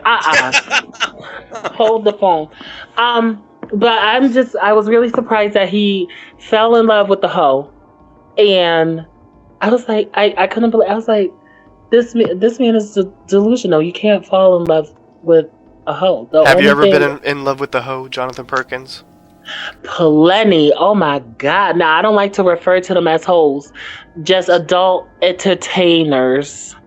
Speaker 6: Hold the phone. But I was really surprised that he fell in love with the hoe, and I was like, I couldn't believe. I was like, this man is delusional. You can't fall in love with a hoe.
Speaker 2: Have you ever been in love with the hoe, Johnathan Perkins?
Speaker 6: Plenty. Oh my God. Now, I don't like to refer to them as hoes. Just adult entertainers.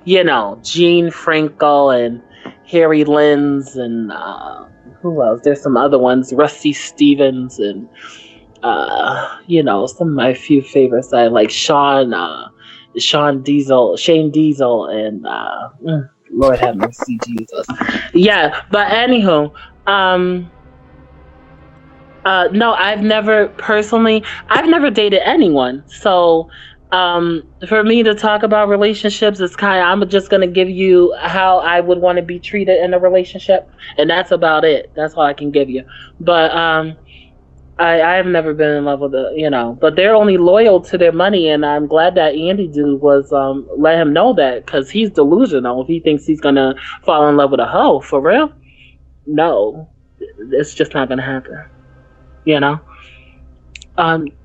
Speaker 6: You know, Gene Franco and Harry Lenz and who else? There's some other ones. Rusty Stevens and some of my few favorites. I like Shane Diesel and Lord have mercy, Jesus. Yeah, but anywho, no, I've never dated anyone. So, for me to talk about relationships is I'm just going to give you how I would want to be treated in a relationship. And that's about it. That's all I can give you. But, I've never been in love with but they're only loyal to their money. And I'm glad that Andy dude was, let him know that, because he's delusional if he thinks he's going to fall in love with a hoe. For real? No, it's just not going to happen.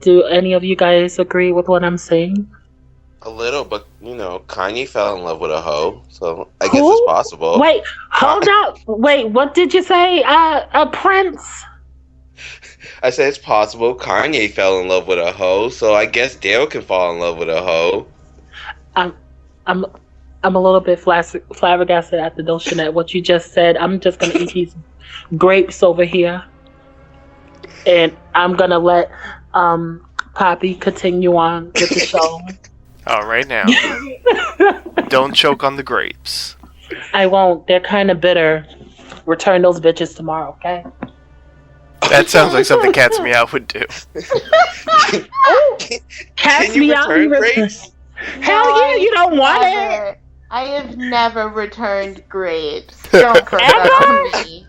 Speaker 6: Do any of you guys agree with what I'm saying?
Speaker 5: A little, but Kanye fell in love with a hoe, so I guess it's possible.
Speaker 6: Wait, hold up. Wait, what did you say? A prince?
Speaker 5: I said it's possible. Kanye fell in love with a hoe, so I guess Dale can fall in love with a hoe.
Speaker 6: I'm a little bit flabbergasted at the notion at what you just said. I'm just gonna eat these grapes over here, and I'm gonna let Papi continue on with the show.
Speaker 2: All right now. Don't choke on the grapes.
Speaker 6: I won't. They're kind of bitter. Return those bitches tomorrow, okay?
Speaker 2: That sounds like something Cat's Meow would do.
Speaker 6: Cat's Meow grapes? Hell yeah, you don't want it.
Speaker 4: I have never returned grapes. Don't put that on me.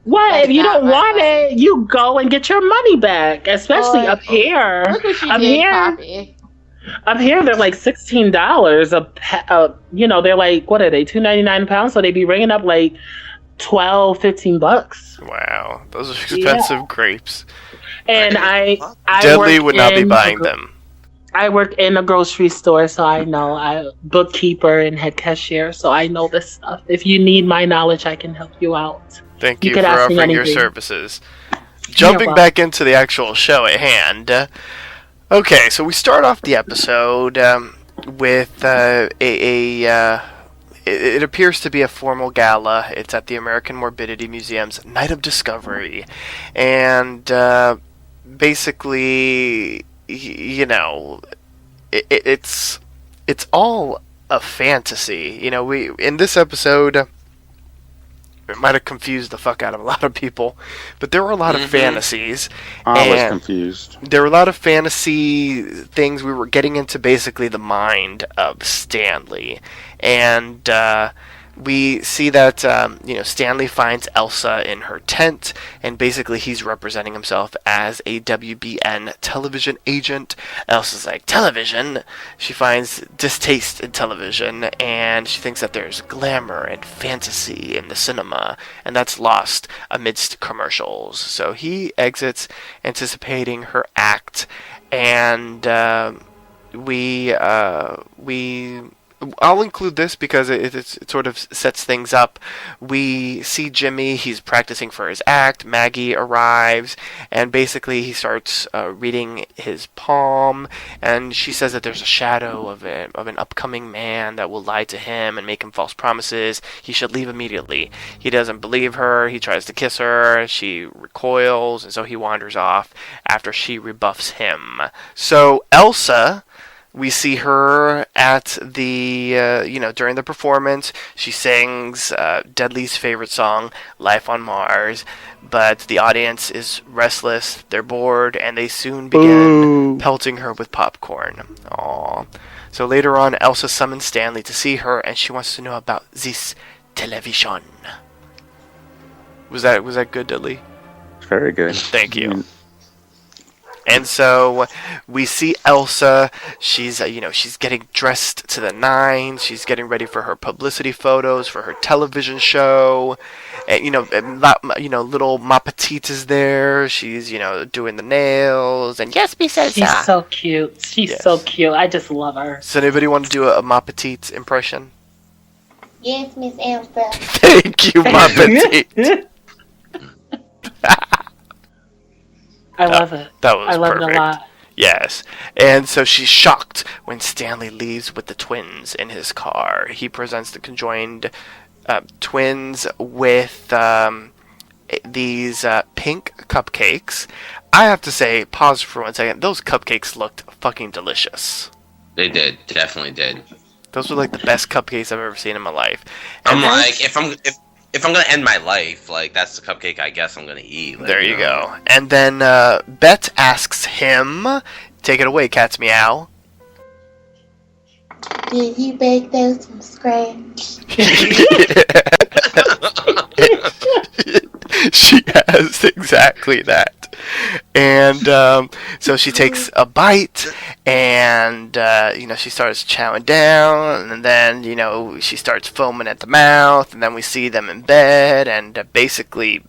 Speaker 6: What? If you don't want it, you go and get your money back. Especially up here.
Speaker 4: Look what you did, Papi.
Speaker 6: Up here, they're like $16 they're like, what are they, $2.99 a pound? So they be ringing up like $12-15.
Speaker 2: Wow, those are expensive grapes.
Speaker 6: And I
Speaker 2: Deadlee would not be buying them.
Speaker 6: I work in a grocery store, so I know. I bookkeeper and head cashier, so I know this stuff. If you need my knowledge, I can help you out.
Speaker 2: Thank you for offering your services. Jumping back into the actual show at hand. Okay, so we start off the episode with it appears to be a formal gala. It's at the American Morbidity Museum's Night of Discovery. And basically, it's all a fantasy. We in this episode, it might have confused the fuck out of a lot of people, but there were a lot of fantasies.
Speaker 3: I was confused.
Speaker 2: There were a lot of fantasy things. We were getting into basically the mind of Stanley, and we see that Stanley finds Elsa in her tent, and basically he's representing himself as a WBN television agent. Elsa's like, television? She finds distaste in television, and she thinks that there's glamour and fantasy in the cinema, and that's lost amidst commercials. So he exits, anticipating her act, and I'll include this because it sort of sets things up. We see Jimmy, he's practicing for his act. Maggie arrives, and basically he starts reading his palm, and she says that there's a shadow of an upcoming man that will lie to him and make him false promises. He should leave immediately. He doesn't believe her. He tries to kiss her. She recoils, and so he wanders off after she rebuffs him. So Elsa, we see her at the, during the performance. She sings Deadlee's favorite song, Life on Mars, but the audience is restless, they're bored, and they soon begin pelting her with popcorn. Aww. So later on, Elsa summons Stanley to see her, and she wants to know about this television. Was that good, Deadlee?
Speaker 3: Very good.
Speaker 2: Thank you. And so we see Elsa. She's she's getting dressed to the nines. She's getting ready for her publicity photos for her television show. And little Ma Petite is there. She's doing the nails. And yes, me says
Speaker 6: she's so cute. She's so cute. I just love her.
Speaker 2: So anybody want to do a Ma Petite impression?
Speaker 4: Yes, Miss Elsa.
Speaker 2: Thank you, Ma Petite.
Speaker 6: I love it.
Speaker 2: That was
Speaker 6: I love
Speaker 2: perfect.
Speaker 6: it a lot.
Speaker 2: Yes. And so she's shocked when Stanley leaves with the twins in his car. He presents the conjoined twins with these pink cupcakes. I have to say, pause for 1 second, those cupcakes looked fucking delicious.
Speaker 5: They did. Definitely did.
Speaker 2: Those were like the best cupcakes I've ever seen in my life.
Speaker 5: And if I'm gonna end my life, like that's the cupcake I guess I'm gonna eat. Like,
Speaker 2: there you go. And then Bet asks him, take it away, Cat's Meow.
Speaker 4: Did you bake those from scratch?
Speaker 2: She has exactly that. And so she takes a bite, and she starts chowing down, and then she starts foaming at the mouth, and then we see them in bed, and basically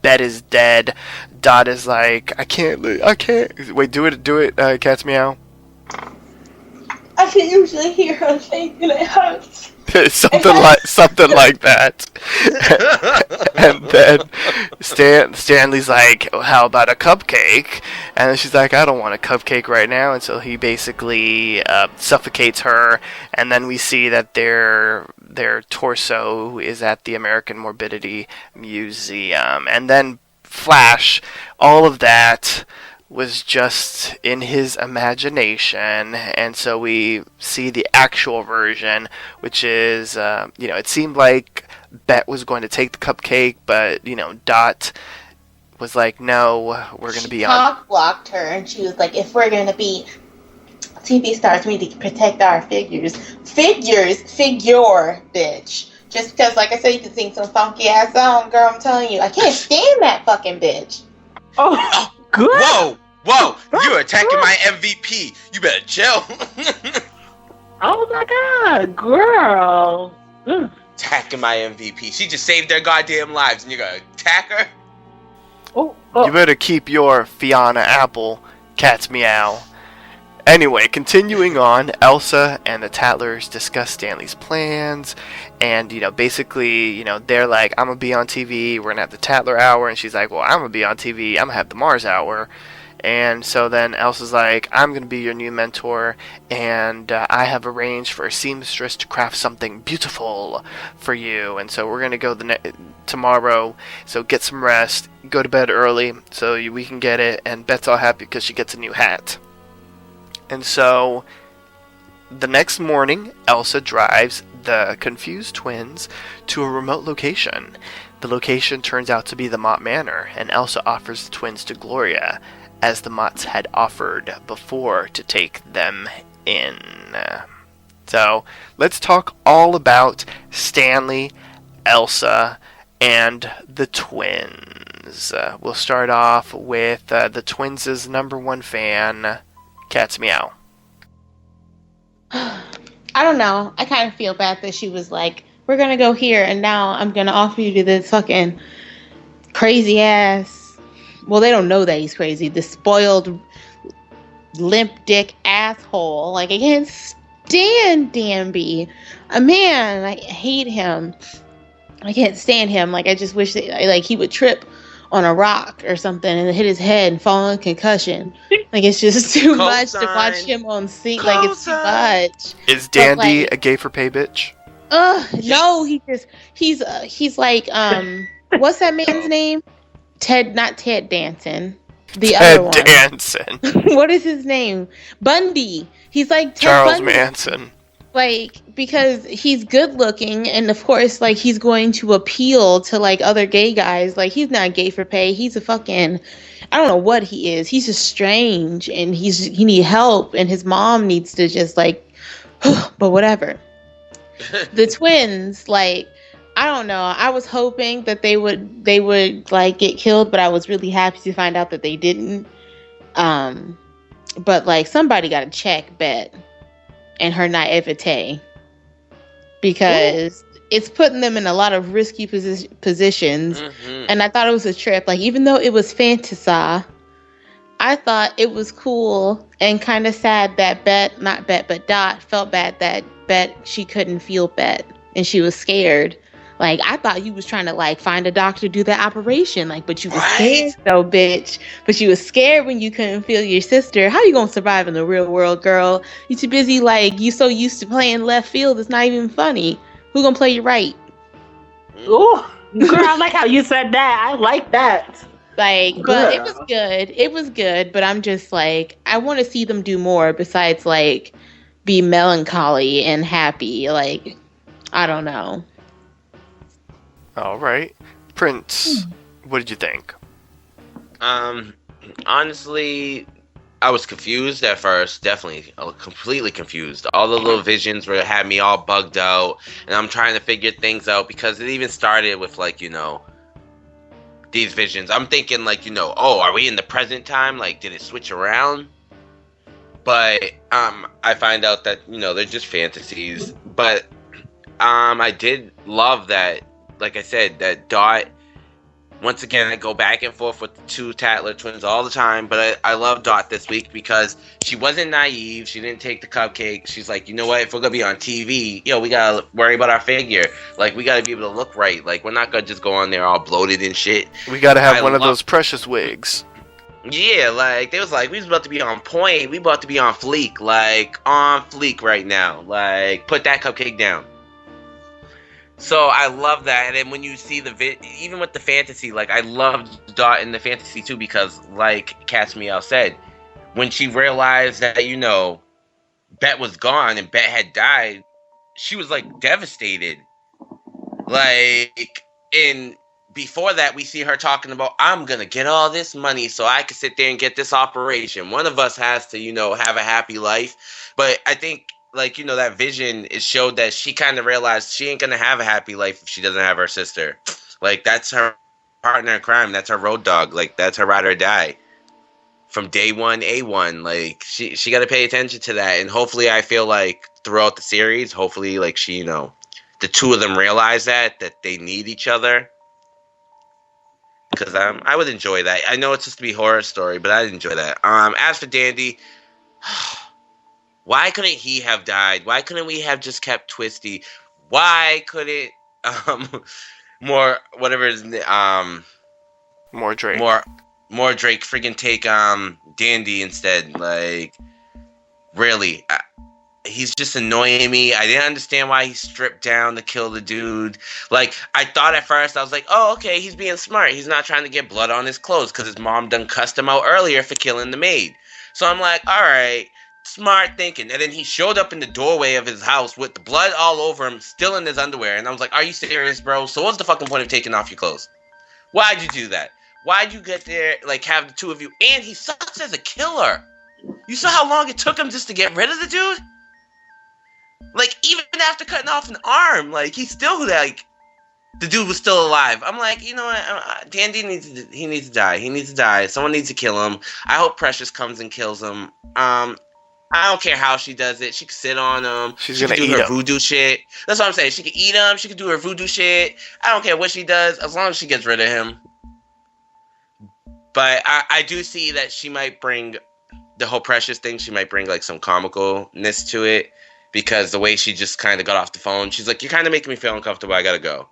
Speaker 2: Bet is dead. Dot is like, I can't. Wait, do it, Cat's Meow.
Speaker 4: I can usually hear her thinking it hurts.
Speaker 2: something like that. And then Stanley's like, how about a cupcake? And then she's like, I don't want a cupcake right now. And so he basically suffocates her. And then we see that their torso is at the American Morbidity Museum. And then flash, all of that was just in his imagination, and so we see the actual version, which is, it seemed like Bet was going to take the cupcake, but, Dot was like, no, we're going to be on...
Speaker 4: She blocked her, and she was like, if we're going to be TV stars, we need to protect our figure, bitch. Just because, like I said, you can sing some funky-ass song, girl, I'm telling you, I can't stand that fucking bitch.
Speaker 6: Oh, good.
Speaker 5: Whoa! You're attacking my MVP. You better chill.
Speaker 6: Oh my god, girl.
Speaker 5: Attacking my MVP. She just saved their goddamn lives, and you're gonna attack her?
Speaker 6: Oh.
Speaker 2: You better keep your Fiona Apple, Cat's Meow. Anyway, continuing on, Elsa and the Tattlers discuss Stanley's plans, and, basically, they're like, I'm gonna be on TV, we're gonna have the Tattler Hour, and she's like, well, I'm gonna be on TV, I'm gonna have the Mars Hour. And so then Elsa's like, I'm going to be your new mentor, and I have arranged for a seamstress to craft something beautiful for you. And so we're going to go tomorrow, so get some rest, go to bed early so we can get it. And Bet's all happy because she gets a new hat. And so the next morning, Elsa drives the confused twins to a remote location. The location turns out to be the Mott Manor, and Elsa offers the twins to Gloria, as the Motts had offered before to take them in. So, let's talk all about Stanley, Elsa, and the twins. We'll start off with the twins' number one fan, Cat's Meow.
Speaker 4: I don't know. I kind of feel bad that she was like, we're going to go here, and now I'm going to offer you to this fucking crazy ass. Well, they don't know that he's crazy. The spoiled, limp dick asshole. Like, I can't stand Danby. Man, I hate him. I can't stand him. Like, I just wish that, he would trip on a rock or something and hit his head and fall in concussion. Like, it's just too much to watch him on scene. Like, it's too much.
Speaker 2: Is Dandy a gay for pay bitch?
Speaker 4: No, he's like, what's that man's name? Not Ted Danson. The other one.
Speaker 2: Ted Danson.
Speaker 4: What is his name? Bundy. He's like Ted
Speaker 2: Charles
Speaker 4: Bundy.
Speaker 2: Manson.
Speaker 4: Like, because he's good looking, and of course, like, he's going to appeal to, like, other gay guys. Like, he's not gay for pay. He's a fucking, I don't know what he is. He's just strange, and he needs help, and his mom needs to just, like, but whatever. The twins, like, I don't know. I was hoping that they would like get killed, but I was really happy to find out that they didn't. But like somebody got to check Bet and her naivete, because it's putting them in a lot of risky positions.
Speaker 5: Mm-hmm.
Speaker 4: And I thought it was a trip. Like, even though it was fantasy, I thought it was cool and kind of sad that Dot felt bad that she couldn't feel Bet and she was scared. Like, I thought you was trying to like find a doctor to do that operation. Like, but you was scared though, bitch. But you was scared when you couldn't feel your sister. How you gonna survive in the real world, girl? You too busy, like, you so used to playing left field, it's not even funny. Who gonna play you right?
Speaker 6: Ooh, girl, I like how you said that. I like that.
Speaker 4: Like, but it was good. It was good, but I'm just like, I want to see them do more besides like be melancholy and happy. Like, I don't know.
Speaker 2: All right. Prince, what did you think?
Speaker 5: Honestly, I was confused at first. Definitely, I was completely confused. All the little visions had me all bugged out, and I'm trying to figure things out because it even started with like, these visions. I'm thinking like, oh, are we in the present time? Like, did it switch around? But I find out that they're just fantasies. But I did love that. Like I said, that Dot, once again, I go back and forth with the two Tatler twins all the time, but I love Dot this week because she wasn't naive. She didn't take the cupcake. She's like, you know what? If we're going to be on TV, we got to worry about our figure. Like, we got to be able to look right. Like, we're not going to just go on there all bloated and shit.
Speaker 2: We got to have one of those precious wigs.
Speaker 5: Yeah, like, they was like, we was about to be on point. We about to be on fleek. Like, on fleek right now. Like, put that cupcake down. So I love that, and then when you see even with the fantasy, like, I loved Dot in the fantasy too, because like Cat's Meow said, when she realized that Bet was gone and Bet had died, she was like devastated. Like, and before that, we see her talking about, I'm gonna get all this money so I can sit there and get this operation. One of us has to, have a happy life. But I think, like, that vision, it showed that she kind of realized she ain't gonna have a happy life if she doesn't have her sister. Like, that's her partner in crime. That's her road dog. Like, that's her ride or die. From day one, A1. Like, she got to pay attention to that. And hopefully, I feel like throughout the series, hopefully, like, she, the two of them realize that they need each other. Because I would enjoy that. I know it's supposed to be a horror story, but I'd enjoy that. As for Dandy, why couldn't he have died? Why couldn't we have just kept Twisty? Why couldn't more Drake friggin' take Dandy instead? Like, really, he's just annoying me. I didn't understand why he stripped down to kill the dude. Like, I thought at first, I was like, oh, okay, he's being smart. He's not trying to get blood on his clothes because his mom done cussed him out earlier for killing the maid. So I'm like, all right. Smart thinking. And then he showed up in the doorway of his house with the blood all over him, still in his underwear. And I was like, are you serious, bro? So what's the fucking point of taking off your clothes? Why'd you do that? Why'd you get there, like, have the two of you? And he sucks as a killer. You saw how long it took him just to get rid of the dude? Like, even after cutting off an arm, like, he's still, like, the dude was still alive. I'm like, you know what? Dandy needs to die. He needs to die. Someone needs to kill him. I hope Precious comes and kills him. I don't care how she does it. She can sit on him. She can do her voodoo shit. That's what I'm saying. She can eat him. She can do her voodoo shit. I don't care what she does, as long as she gets rid of him. But I do see that she might bring the whole Precious thing. She might bring like some comicalness to it, because the way she just kind of got off the phone, she's like, "You're kind of making me feel uncomfortable. I gotta go."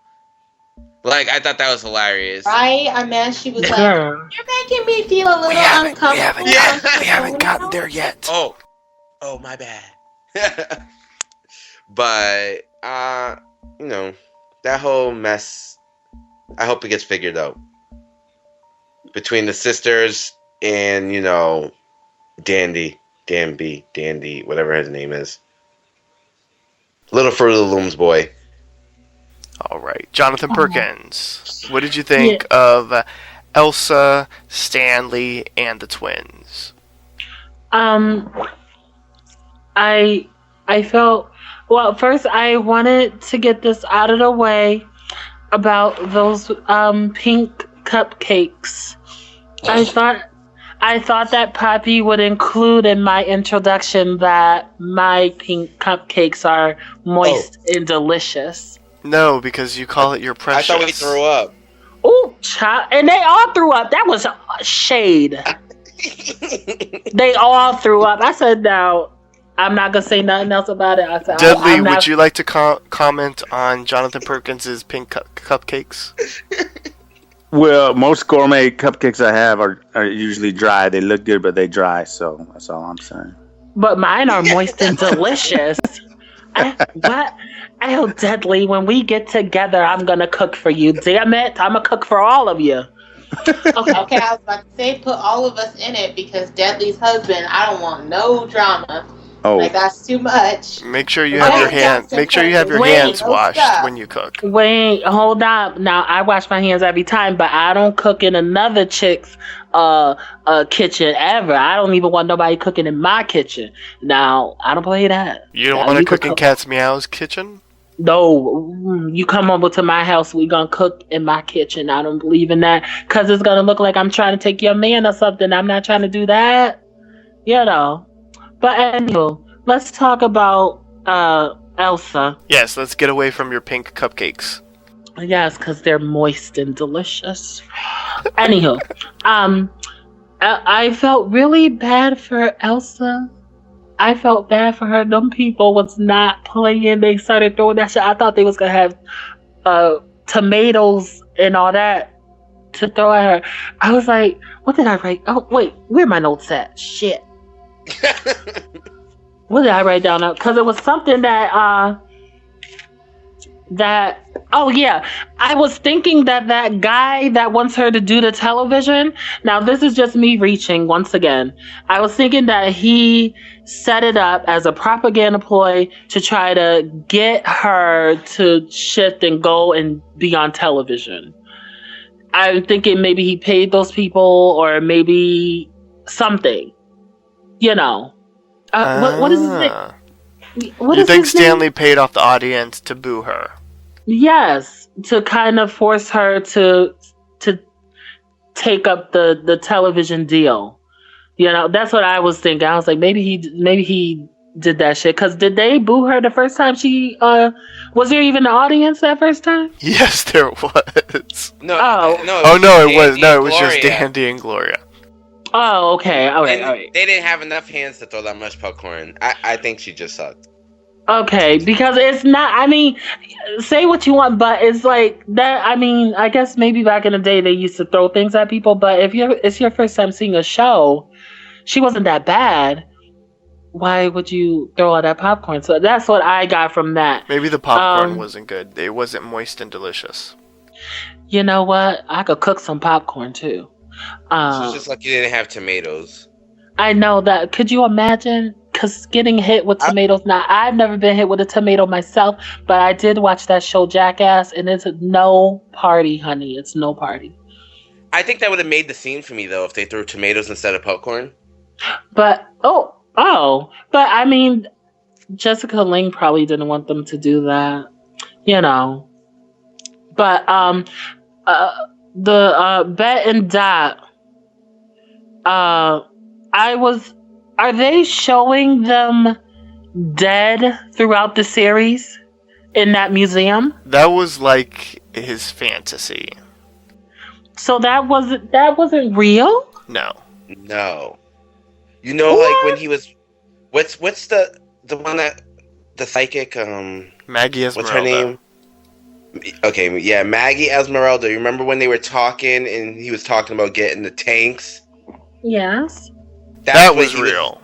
Speaker 5: Like, I thought that was hilarious.
Speaker 4: Right? I mean, she was like, "You're making me feel a little uncomfortable."
Speaker 2: We haven't gotten there yet.
Speaker 5: Oh, my bad. But, that whole mess, I hope it gets figured out. Between the sisters and, Dandy, whatever his name is. Little Fruit of the Looms boy.
Speaker 2: All right. Johnathan Perkins, what did you think of Elsa, Stanley, and the twins?
Speaker 6: I felt, well, first I wanted to get this out of the way. about those pink cupcakes. I thought that Papi would include in my introduction that my pink cupcakes are moist and delicious.
Speaker 2: No, because you call it your precious.
Speaker 5: I thought we threw up.
Speaker 6: Ooh, and they all threw up. That was shade. They all threw up. I said, no, I'm not going to say nothing else about it. I said,
Speaker 2: Deadlee, would you like to comment on Johnathan Perkins' pink cupcakes?
Speaker 3: Well, most gourmet cupcakes I have are usually dry. They look good, but they dry. So that's all I'm saying.
Speaker 6: But mine are moist and delicious. What? Oh, Deadlee, when we get together, I'm going to cook for you. Damn it. I'm going to cook for all of you.
Speaker 4: Okay, I was about to say put all of us in it because Deadlee's husband, I don't want no drama.
Speaker 3: Oh,
Speaker 4: like that's too much.
Speaker 2: Make sure you have your hands. Make sure you have your hands washed when you cook.
Speaker 6: Wait, hold up. Now I wash my hands every time, but I don't cook in another chick's kitchen ever. I don't even want nobody cooking in my kitchen. Now I don't play that.
Speaker 2: You don't want to cook in Cat's Meow's kitchen?
Speaker 6: No, you come over to my house, we gonna cook in my kitchen. I don't believe in that because it's gonna look like I'm trying to take your man or something. I'm not trying to do that, you know. But anyway, let's talk about Elsa.
Speaker 2: Yes, let's get away from your pink cupcakes.
Speaker 6: Yes, because they're moist and delicious. Anywho, I felt really bad for Elsa. I felt bad for her. Them people was not playing. They started throwing that shit. I thought they was gonna have tomatoes and all that to throw at her. I was like, what did I write? Oh wait, where my notes at? Shit. What did I write down? Because it was something that oh yeah, I was thinking that guy that wants her to do the television. Now this is just me reaching once again. I was thinking that he set it up as a propaganda ploy to try to get her to shift and go and be on television. I'm thinking maybe he paid those people or maybe something. You know. What is his name?
Speaker 2: You think Stanley paid off the audience to boo her?
Speaker 6: Yes, to kind of force her to take up the television deal. You know, that's what I was thinking. I was like, maybe he did that shit. Because did they boo her the first time she was there even an audience that first time?
Speaker 2: Yes, there was.
Speaker 6: No,
Speaker 2: it was just Dandy and Gloria.
Speaker 6: Oh, okay. All right.
Speaker 5: They didn't have enough hands to throw that much popcorn. I think she just sucked.
Speaker 6: Okay, because it's not, I mean, say what you want, but it's like that, I mean, I guess maybe back in the day they used to throw things at people, but if it's your first time seeing a show, she wasn't that bad. Why would you throw all that popcorn? So that's what I got from that.
Speaker 2: Maybe the popcorn wasn't good. It wasn't moist and delicious.
Speaker 6: You know what? I could cook some popcorn too.
Speaker 5: She's just like you didn't have tomatoes.
Speaker 6: I know that. Could you imagine? Because getting hit with tomatoes. Now, I've never been hit with a tomato myself, but I did watch that show Jackass, and it's no party, honey. It's no party.
Speaker 5: I think that would have made the scene for me, though, if they threw tomatoes instead of popcorn.
Speaker 6: But, but I mean, Jessica Lange probably didn't want them to do that, you know. But, the Bet and Dot, are they showing them dead throughout the series in that museum?
Speaker 2: That was like his fantasy.
Speaker 6: So that wasn't real?
Speaker 2: No.
Speaker 5: You know, what? Like when he was, what's the one that the psychic
Speaker 2: Maggie Esmeralda.
Speaker 5: What's her name? Okay, yeah, Maggie Esmeralda. You remember when they were talking and he was talking about getting the tanks?
Speaker 6: Yes.
Speaker 2: That was real.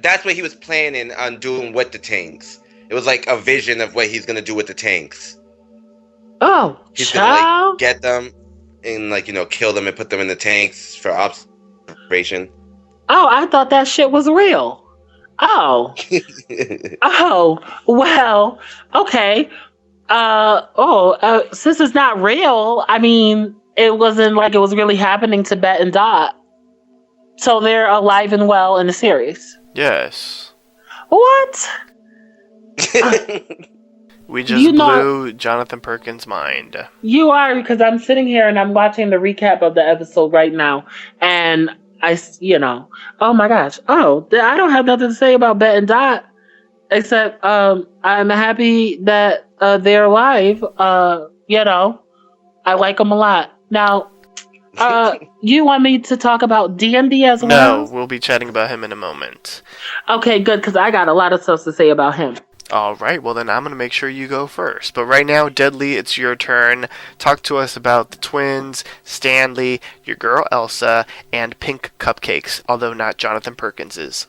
Speaker 5: That's what he was planning on doing with the tanks. It was like a vision of what he's gonna do with the tanks.
Speaker 6: Oh,
Speaker 5: he's gonna like get them and like kill them and put them in the tanks for observation. Oh,
Speaker 6: I thought that shit was real. Oh. Well, okay. Since it's not real, I mean, it wasn't like it was really happening to Bet and Dot. So they're alive and well in the series.
Speaker 2: Yes.
Speaker 6: What?
Speaker 2: We just blew Johnathan Perkins' mind.
Speaker 6: You are, because I'm sitting here and I'm watching the recap of the episode right now, and oh my gosh, I don't have nothing to say about Bet and Dot, except I'm happy that they're alive. I like them a lot. Now, you want me to talk about D&D as well?
Speaker 2: No, we'll be chatting about him in a moment.
Speaker 6: Okay, good, because I got a lot of stuff to say about him.
Speaker 2: All right, well then I'm going to make sure you go first. But right now, Deadlee, it's your turn. Talk to us about the twins, Stanley, your girl Elsa, and Pink Cupcakes, although not Johnathan Perkins's.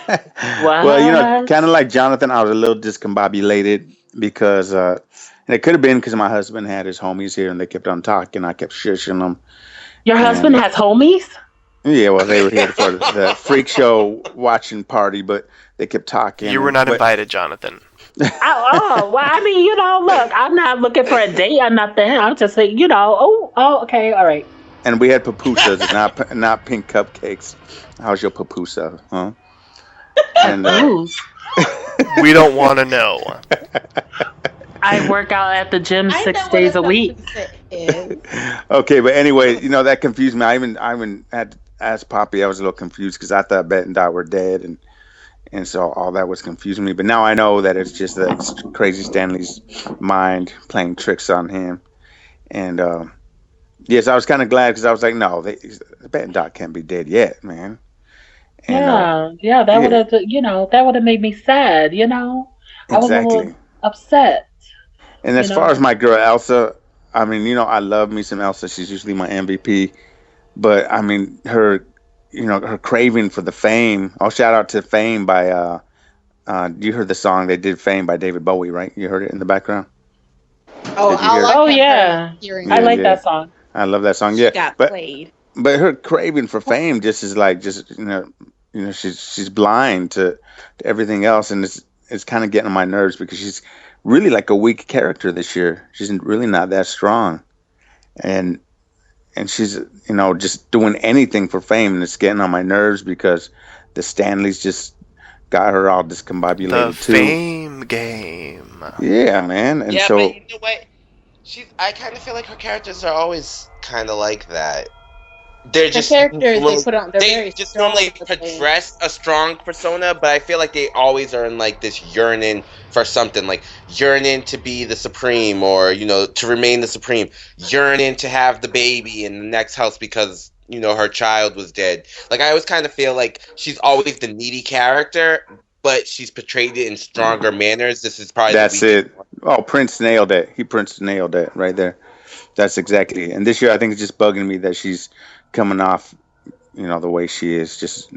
Speaker 3: Well, kind of like Johnathan, I was a little discombobulated because, and it could have been because my husband had his homies here and they kept on talking. I kept shushing them.
Speaker 6: Your husband has homies?
Speaker 3: Yeah, well, they were here for the freak show watching party, but they kept talking.
Speaker 2: You were not invited, Johnathan.
Speaker 6: Well, I mean, look, I'm not looking for a date or nothing. I'm just saying, okay, all right.
Speaker 3: And we had pupusas, not pink cupcakes. How's your pupusa, huh? And
Speaker 2: we don't want to know.
Speaker 6: I work out at the gym 6 days a week.
Speaker 3: Okay, but anyway, that confused me. I even had to ask Papi. I was a little confused because I thought Bet and Dot were dead, and so all that was confusing me. But now I know that it's just that crazy Stanley's mind playing tricks on him. And yes, I was kind of glad because I was like, no, Bet and Dot can't be dead yet, man. And,
Speaker 6: that would have, that would have made me sad, I was a little upset.
Speaker 3: And as far as my girl Elsa, I mean, I love me some Elsa. She's usually my MVP. But I mean, her craving for the Fame. I'll shout out to Fame by. You heard the song they did, Fame by David Bowie, right? You heard it in the background.
Speaker 6: Yeah. I like that song.
Speaker 3: I love that song. Yeah,
Speaker 4: played.
Speaker 3: But her craving for fame just is like she's blind to everything else, and it's kind of getting on my nerves because she's really like a weak character this year. She's really not that strong, and she's just doing anything for fame, and it's getting on my nerves because the Stanleys just got her all discombobulated too.
Speaker 2: The fame game.
Speaker 3: Yeah, man. And
Speaker 5: but you know what? I kind of feel like her characters are always kind of like that. They're just
Speaker 4: characters they put on.
Speaker 5: They just normally address a strong persona, but I feel like they always are in like this yearning for something, like yearning to be the supreme, or to remain the supreme, yearning to have the baby in the next house because her child was dead. Like I always kind of feel like she's always the needy character, but she's portrayed it in stronger manners. This is probably
Speaker 3: that's it. Oh, Prince nailed it. Prince nailed it right there. That's exactly it. And this year, I think it's just bugging me that she's coming off, the way she is. Just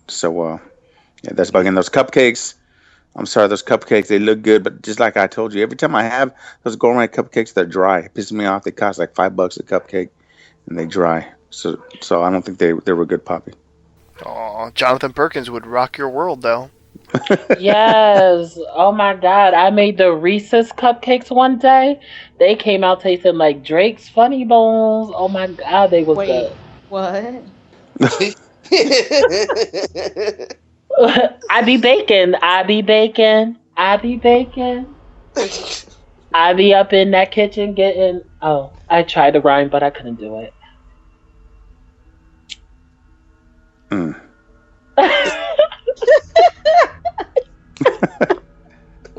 Speaker 3: so, that's bugging. Those cupcakes. I'm sorry, those cupcakes. They look good, but just like I told you, every time I have those gourmet cupcakes, they're dry. It pisses me off. They cost like $5 a cupcake, and they dry. So I don't think they were good, Papi.
Speaker 2: Aw, Johnathan Perkins would rock your world, though.
Speaker 6: Yes. Oh my God. I made the Reese's cupcakes one day. They came out tasting like Drake's Funny Bones. Oh my God, they was good.
Speaker 4: What?
Speaker 6: I be baking. I be up in that kitchen getting. Oh, I tried to rhyme, but I couldn't do it.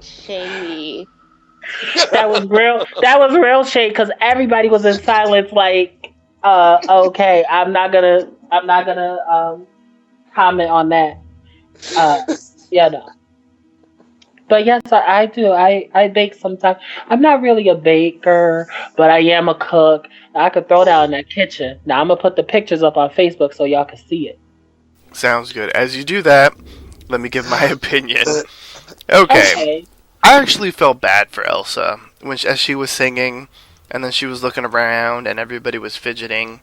Speaker 4: Shady.
Speaker 6: That was real shade because everybody was in silence. Like, okay, I'm not gonna comment on that. No. But yes, I do. I bake sometimes. I'm not really a baker, but I am a cook. I could throw down in that kitchen. Now I'm gonna put the pictures up on Facebook so y'all can see it.
Speaker 2: Sounds good. As you do that, let me give my opinion. Okay. I actually felt bad for Elsa as she was singing, and then she was looking around, and everybody was fidgeting,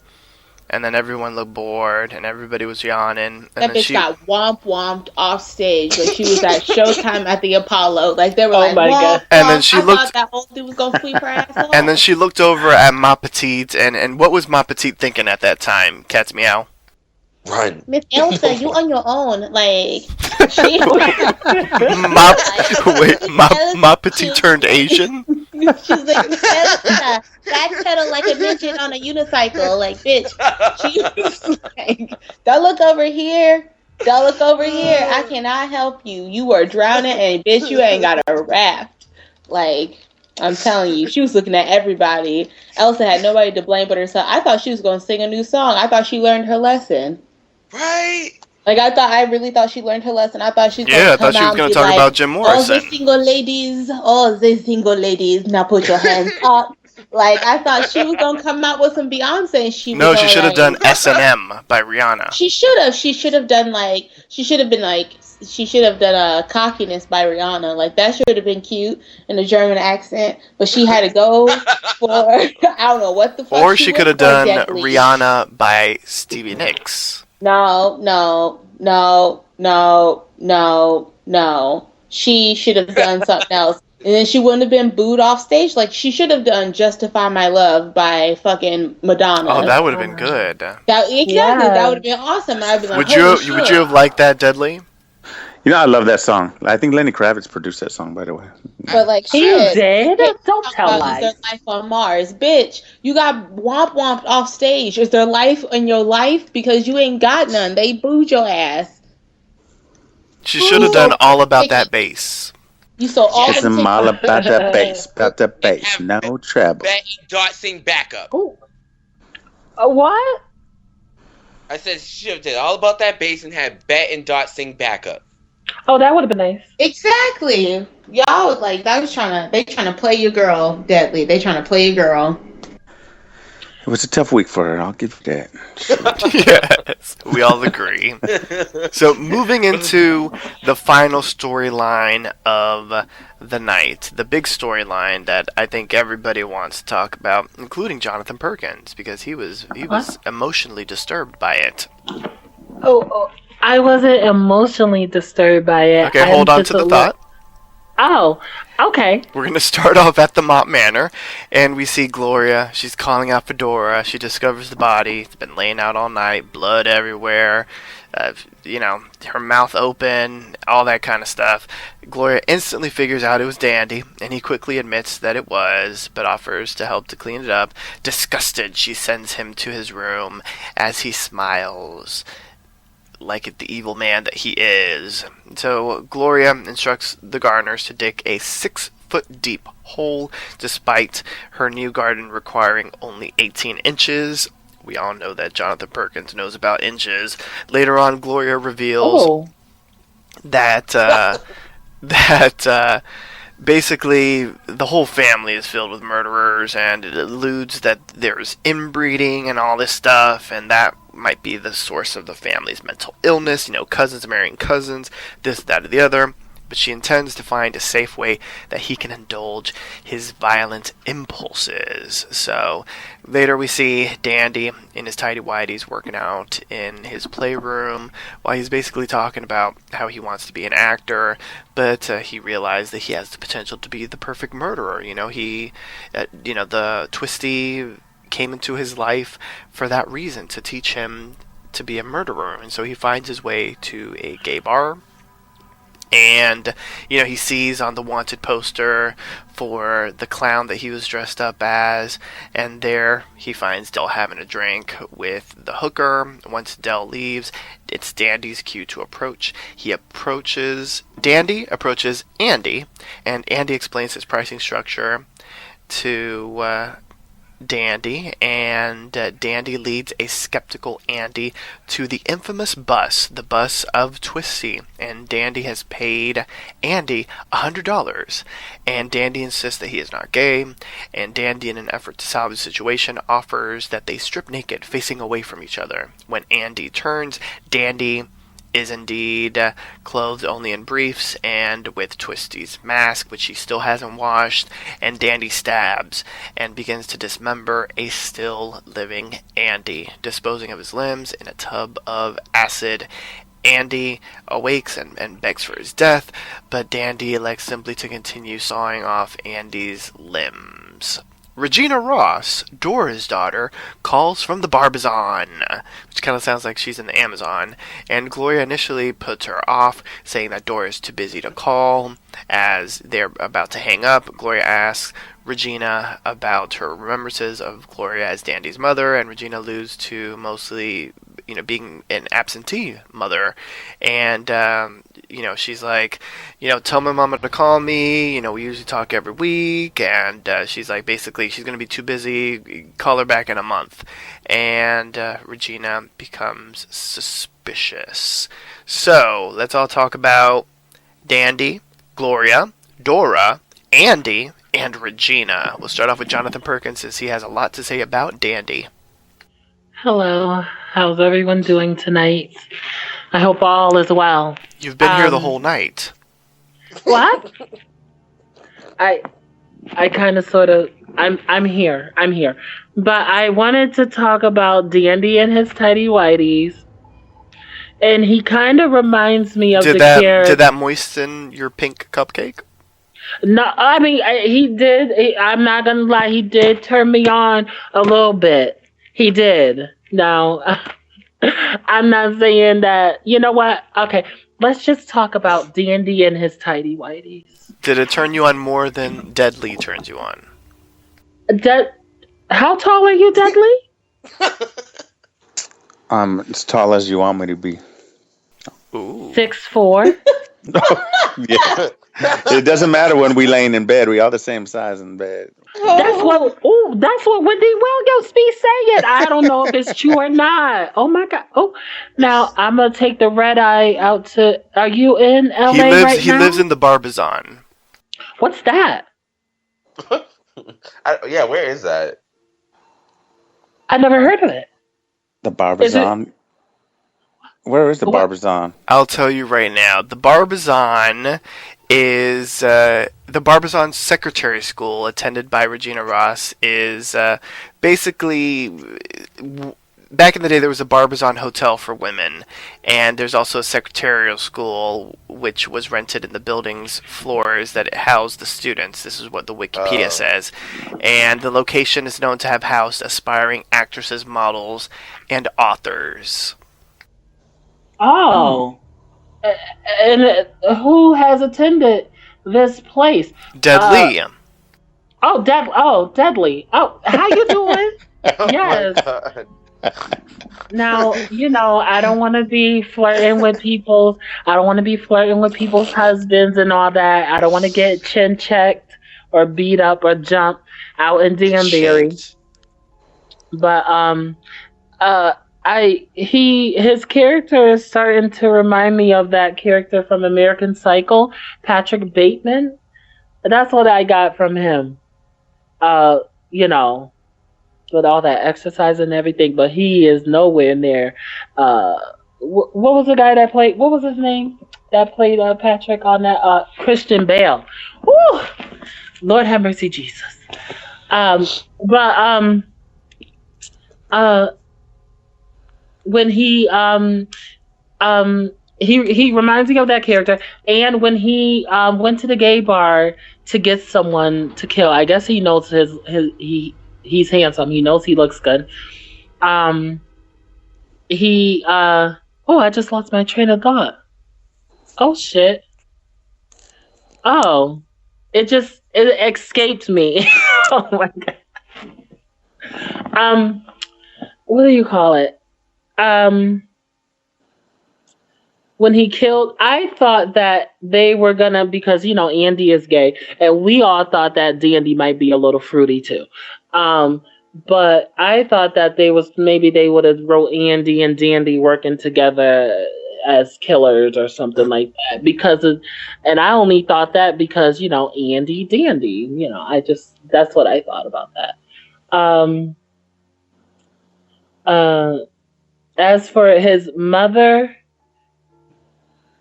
Speaker 2: and then everyone looked bored, and everybody was yawning. And
Speaker 4: that bitch got womped off stage when she was at Showtime at the Apollo. Like they were
Speaker 6: like, my God.
Speaker 2: And then she
Speaker 4: thought that whole dude was gonna sweep her ass off.
Speaker 2: And then she looked over at Ma Petite, and what was Ma Petite thinking at that time? Cat's Meow.
Speaker 5: Run.
Speaker 4: Miss Elsa, you on your own. Like, She
Speaker 2: Ma Petite turned Asian?
Speaker 4: She's like, backpedal like a midget on a unicycle. Like, bitch. She's like, don't look over here. Don't look over here. I cannot help you. You are drowning, and bitch, you ain't got a raft. Like, I'm telling you, she was looking at everybody. Elsa had nobody to blame but herself. I thought she was going to sing a new song. I thought she learned her lesson.
Speaker 5: Right?
Speaker 4: Like, I really thought she learned her lesson. I thought she was going to come out and be
Speaker 2: talk
Speaker 4: like,
Speaker 2: about Jim Morrison.
Speaker 4: all the single ladies, now put your hands up. Like, I thought she was going to come out with some Beyonce. And she
Speaker 2: should have done S&M by Rihanna.
Speaker 4: She should have. She should have done, like, she should have done a Cockiness by Rihanna. Like, that should have been cute in a German accent. But she had to go for, I don't know what the fuck.
Speaker 2: Or she could have done
Speaker 4: Deadlee.
Speaker 2: Rihanna by Stevie Nicks.
Speaker 4: No. She should have done something else. And then she wouldn't have been booed off stage. Like, she should have done Justify My Love by fucking Madonna.
Speaker 2: Oh, that would have been good.
Speaker 4: That would have been awesome. I'd be like,
Speaker 2: would you have liked that, Deadlee?
Speaker 3: You know, I love that song. I think Lenny Kravitz produced that song, by the way.
Speaker 4: But, like,
Speaker 6: you did? Don't tell lies.
Speaker 4: Is there life on Mars? Bitch, you got womped off stage. Is there life in your life? Because you ain't got none. They booed your ass.
Speaker 2: She should have done All About That Bass.
Speaker 4: You saw all
Speaker 3: it's
Speaker 4: the
Speaker 3: all about that bass, no treble.
Speaker 5: Betty Dot sing backup.
Speaker 6: Ooh. What?
Speaker 5: I said she should have did All About That bass and had Bet and Dot sing backup.
Speaker 6: Oh, that would have been nice.
Speaker 4: Exactly. Y'all like they trying to play your girl, Deadlee. They trying to play your girl.
Speaker 3: It was a tough week for her. I'll give you that.
Speaker 2: Yes, we all agree. So moving into the final storyline of the night, the big storyline that I think everybody wants to talk about, including Johnathan Perkins, because he was emotionally disturbed by it.
Speaker 6: Oh, I wasn't emotionally disturbed by it.
Speaker 2: Okay, hold on to the thought.
Speaker 6: Oh, okay.
Speaker 2: We're going to start off at the Mott Manor, and we see Gloria. She's calling out Fedora. She discovers the body. It's been laying out all night, blood everywhere, her mouth open, all that kind of stuff. Gloria instantly figures out it was Dandy, and he quickly admits that it was, but offers to help to clean it up. Disgusted, she sends him to his room as he smiles like the evil man that he is. So Gloria instructs the gardeners to dig a 6-foot deep hole, despite her new garden requiring only 18 inches. We all know that Johnathan Perkins knows about inches. Later on, Gloria reveals that basically the whole family is filled with murderers, and it alludes that there's inbreeding and all this stuff, and that might be the source of the family's mental illness, cousins marrying cousins, this, that, or the other. But she intends to find a safe way that he can indulge his violent impulses. So later we see Dandy in his tighty-whities working out in his playroom while he's basically talking about how he wants to be an actor, but he realized that he has the potential to be the perfect murderer. The Twisty came into his life for that reason, to teach him to be a murderer. And so he finds his way to a gay bar, and he sees on the wanted poster for the clown that he was dressed up as, and there he finds Dell having a drink with the hooker. Once Dell leaves, it's Dandy's cue to approach. Dandy approaches Andy, and Andy explains his pricing structure to Dandy, and Dandy leads a skeptical Andy to the infamous bus, the bus of Twisty, and Dandy has paid Andy $100, and Dandy insists that he is not gay, and Dandy, in an effort to solve the situation, offers that they strip naked, facing away from each other. When Andy turns, Dandy is indeed clothed only in briefs and with Twisty's mask, which he still hasn't washed, and Dandy stabs and begins to dismember a still living Andy, disposing of his limbs in a tub of acid. Andy awakes and begs for his death, but Dandy elects simply to continue sawing off Andy's limbs. Regina Ross, Dora's daughter, calls from the Barbizon, which kind of sounds like she's in the Amazon, and Gloria initially puts her off, saying that Dora is too busy to call. As they're about to hang up, Gloria asks Regina about her remembrances of Gloria as Dandy's mother, and Regina alludes to mostly, being an absentee mother, and she's like, tell my mama to call me, we usually talk every week, and she's like, basically, she's going to be too busy, call her back in a month, and Regina becomes suspicious. So, let's all talk about Dandy, Gloria, Dora, Andy, and Regina. We'll start off with Johnathan Perkins, since he has a lot to say about Dandy.
Speaker 6: Hello, how's everyone doing tonight? I hope all is well.
Speaker 2: You've been here the whole night.
Speaker 6: What? I kind of sort of I'm here. But I wanted to talk about Dandy and his tidy whities. And he kind of reminds me of the character.
Speaker 2: Did that moisten your pink cupcake?
Speaker 6: No, I mean he did. I'm not gonna lie, he did turn me on a little bit. He did. Now, I'm not saying that. You know what? Okay, let's just talk about Dandy and his tidy whities.
Speaker 2: Did it turn you on more than Deadlee turns you on?
Speaker 6: How tall are you, Deadlee?
Speaker 3: As tall as you want me to be.
Speaker 2: Ooh.
Speaker 6: 6'4".
Speaker 3: Yeah. It doesn't matter when we laying in bed. We all the same size in bed.
Speaker 6: That's what Wendy Williams be saying. I don't know if it's true or not. Oh my God. Oh, now I'm gonna take the red eye out to. Are you in LA right now?
Speaker 2: He lives in the Barbizon.
Speaker 6: What's that?
Speaker 5: Yeah, where is that?
Speaker 6: I never heard of it.
Speaker 3: The Barbizon. Where is the Barbizon?
Speaker 2: I'll tell you right now. The Barbizon is the Barbizon Secretary School, attended by Regina Ross, is basically. Back in the day, there was a Barbizon hotel for women, and there's also a secretarial school which was rented in the building's floors that housed the students. This is what the Wikipedia says. And the location is known to have housed aspiring actresses, models, and authors.
Speaker 6: Oh. And who has attended this place?
Speaker 2: Deadlee.
Speaker 6: Deadlee. Oh, how you doing? Yes. Now, I don't want to be flirting with people's husbands and all that. I don't want to get chin checked or beat up or jump out in Danbury. But his character is starting to remind me of that character from American Psycho, Patrick Bateman. That's what I got from him. With all that exercise and everything, but he is nowhere near. What was the guy that played? What was his name? That played Patrick on that? Christian Bale. Woo! Lord have mercy, Jesus. When he reminds me of that character, and when he went to the gay bar to get someone to kill, I guess he knows he's handsome. He knows he looks good. I just lost my train of thought. Oh shit. Oh, it escaped me. Oh my God. What do you call it? When he killed, I thought that they were gonna, because Andy is gay, and we all thought that Dandy might be a little fruity too. But I thought that maybe they would have wrote Andy and Dandy working together as killers or something like that. And I only thought that because Andy, Dandy. That's what I thought about that. As for his mother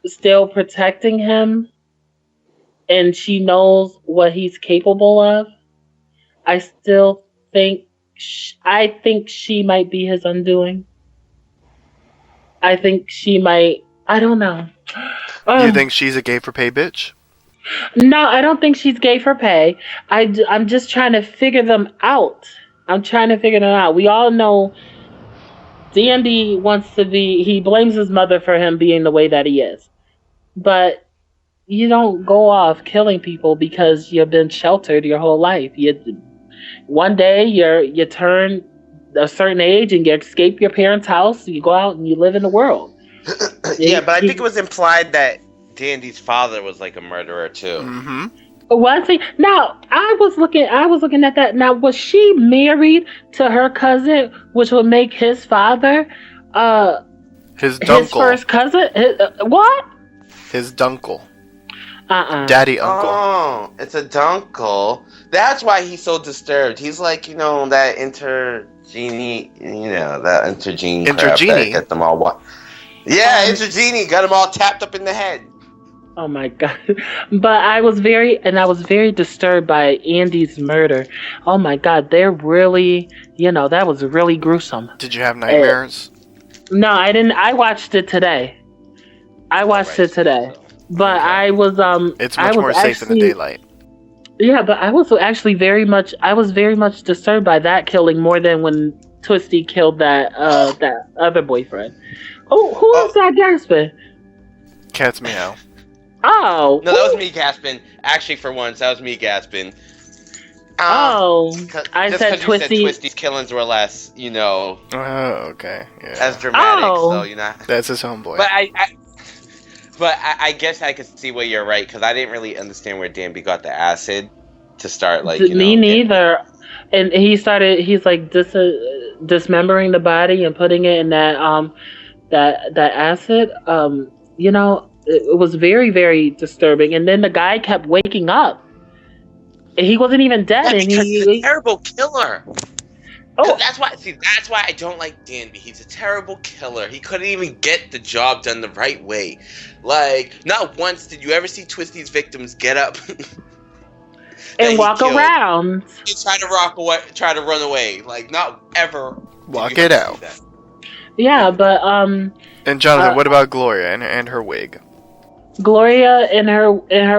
Speaker 6: still protecting him, and she knows what he's capable of, I think she might be his undoing. I think she might. I don't know.
Speaker 2: You think she's a gay for pay bitch?
Speaker 6: No, I don't think she's gay for pay. I'm just trying to figure them out. I'm trying to figure them out. We all know Dandy wants to be. He blames his mother for him being the way that he is, but you don't go off killing people because you've been sheltered your whole life. One day you turn a certain age and you escape your parents' house. You go out and you live in the world.
Speaker 5: Yeah, but I think it was implied that Dandy's father was like a murderer too.
Speaker 2: Mm-hmm.
Speaker 6: Was he? Now I was looking at that. Now was she married to her cousin, which would make his father,
Speaker 2: his dunkle.
Speaker 6: his first cousin? What?
Speaker 2: His dunkle.
Speaker 6: Daddy
Speaker 2: uncle.
Speaker 5: Oh, it's a dunkle. That's why he's so disturbed. He's like, that intergenie, that intergenie.
Speaker 2: Intergenie.
Speaker 5: Get them all Yeah, intergenie got them all tapped up in the head.
Speaker 6: Oh my god! But I was very disturbed by Andy's murder. Oh my god, they're really, that was really gruesome.
Speaker 2: Did you have nightmares?
Speaker 6: No, I didn't. I watched it today. But I was
Speaker 2: It's much more safe in the daylight.
Speaker 6: Yeah, but I was actually very much disturbed by that killing more than when Twisty killed that other boyfriend. Oh, who is that gasping?
Speaker 2: Cat's Meow.
Speaker 6: Oh.
Speaker 5: No, that was me gasping. Actually, for once, that was me gasping.
Speaker 6: I said Twisty.
Speaker 5: Twisty's killings were less,
Speaker 2: Oh, okay. Yeah.
Speaker 5: as dramatic. So
Speaker 2: That's his homeboy.
Speaker 5: But I guess I could see where you're right, because I didn't really understand where Danby got the acid to start,
Speaker 6: Me neither. And he's like dismembering the body and putting it in that acid. It was very, very disturbing. And then the guy kept waking up. He wasn't even dead.
Speaker 5: Yeah, because he's a terrible killer.
Speaker 6: Oh,
Speaker 5: that's why I don't like Danby. He's a terrible killer. He couldn't even get the job done the right way. Like, not once did you ever see Twisty's victims get up
Speaker 6: and walk around.
Speaker 5: He tried to run away. Like, not ever.
Speaker 2: Walk it out.
Speaker 6: Yeah, but
Speaker 2: And Johnathan, what about Gloria and her wig?
Speaker 6: Gloria in her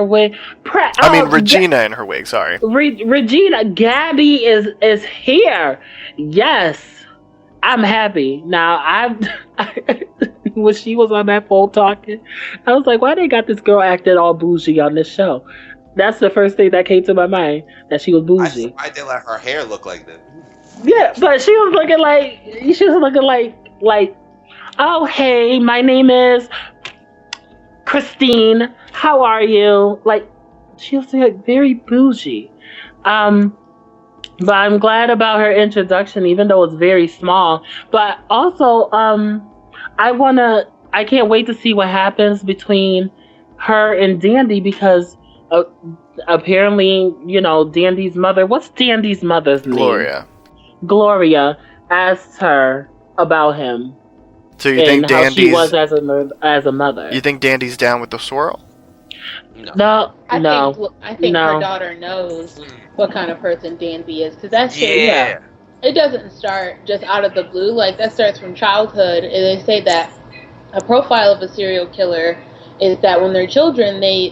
Speaker 6: wig.
Speaker 2: Regina in her wig. Sorry,
Speaker 6: Regina. Gabby is here. Yes, I'm happy now. When she was on that phone talking, I was like, why they got this girl acting all bougie on this show? That's the first thing that came to my mind, that she was bougie.
Speaker 5: Why they let her hair look like that?
Speaker 6: Yeah, but she was looking like, oh hey, my name is Christine, how are you? Like, she was like very bougie. But I'm glad about her introduction, even though it's very small. But also, I can't wait to see what happens between her and Dandy, because apparently, Dandy's mother, what's Dandy's mother's name? Gloria asked her about him.
Speaker 2: So you think
Speaker 6: how she was as a mother?
Speaker 2: You think Dandy's down with the swirl?
Speaker 6: No.
Speaker 4: I think her daughter knows what kind of person Danby is, because that shit, it doesn't start just out of the blue. Like, that starts from childhood, and they say that a profile of a serial killer is that when they're children, they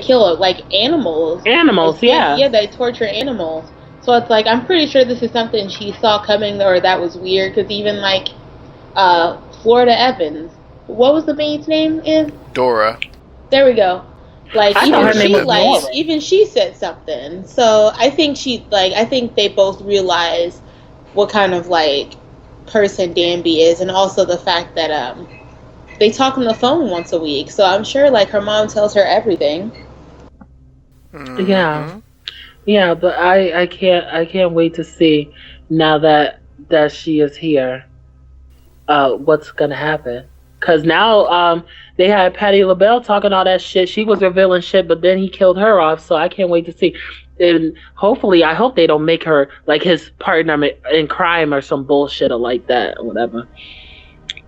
Speaker 4: kill like animals.
Speaker 6: Yeah,
Speaker 4: they torture animals. So it's like, I'm pretty sure this is something she saw coming, or that was weird, because even like Florida Evans, what was the maid's name in?
Speaker 2: Dora.
Speaker 4: There we go. Like, even she said something. So I think I think they both realize what kind of like person Danby is, and also the fact that they talk on the phone once a week. So I'm sure like her mom tells her everything.
Speaker 2: Mm-hmm.
Speaker 6: Yeah, but I can't wait to see, now that she is here, what's gonna happen. Cause now they had Patti LaBelle talking all that shit. She was revealing shit, but then he killed her off. So I can't wait to see. And hopefully, I hope they don't make her like his partner in crime or some bullshit or like that or whatever.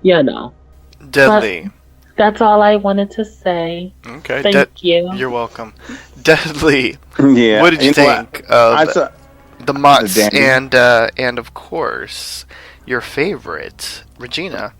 Speaker 2: Deadlee.
Speaker 6: That's all I wanted to say.
Speaker 2: Okay.
Speaker 6: Thank you.
Speaker 2: You're welcome. Deadlee.
Speaker 3: Yeah.
Speaker 2: What did you think of the Mutts and of course your favorite, Regina?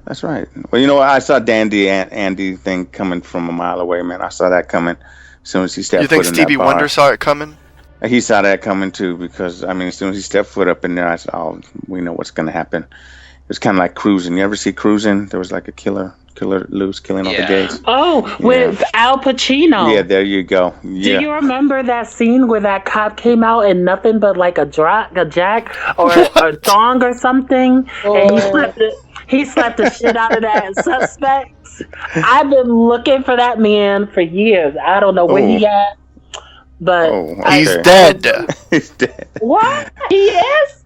Speaker 3: That's right. Well, you know what? I saw Andy thing coming from a mile away, man. I saw that coming as soon as he stepped
Speaker 2: You think
Speaker 3: foot in
Speaker 2: Stevie
Speaker 3: that bar.
Speaker 2: Wonder saw it coming?
Speaker 3: He saw that coming too, because I mean, as soon as he stepped foot up in there, I said, "Oh, we know what's going to happen." It was kind of like Cruising. You ever see Cruising? There was like a killer loose killing all the gays.
Speaker 6: Oh, with Al Pacino.
Speaker 3: Yeah, there you go. Yeah.
Speaker 6: Do you remember that scene where that cop came out and nothing but like a jack or a thong or something, and he slapped the shit out of that suspect? I've been looking for that man for years. I don't know where he at, but
Speaker 2: he's dead.
Speaker 3: He's dead.
Speaker 6: What? He is?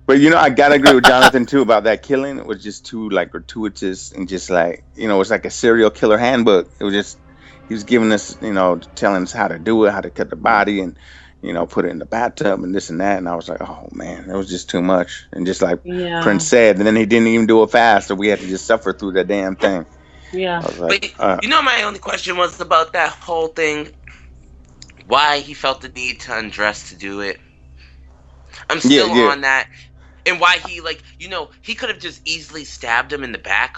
Speaker 3: But you know, I gotta agree with Johnathan too about that killing. It was just too like gratuitous and just like, you know, it's like a serial killer handbook. It was just, he was giving us, you know, telling us how to do it, how to cut the body and, you know, put it in the bathtub and this and that. And I was like, oh man, it was just too much. And just like Prince said, and then he didn't even do it fast, so we had to just suffer through that damn thing.
Speaker 6: Yeah.
Speaker 5: Like, but you know, my only question was about that whole thing. Why he felt the need to undress to do it. I'm still on that. And why he, like, you know, he could have just easily stabbed him in the back.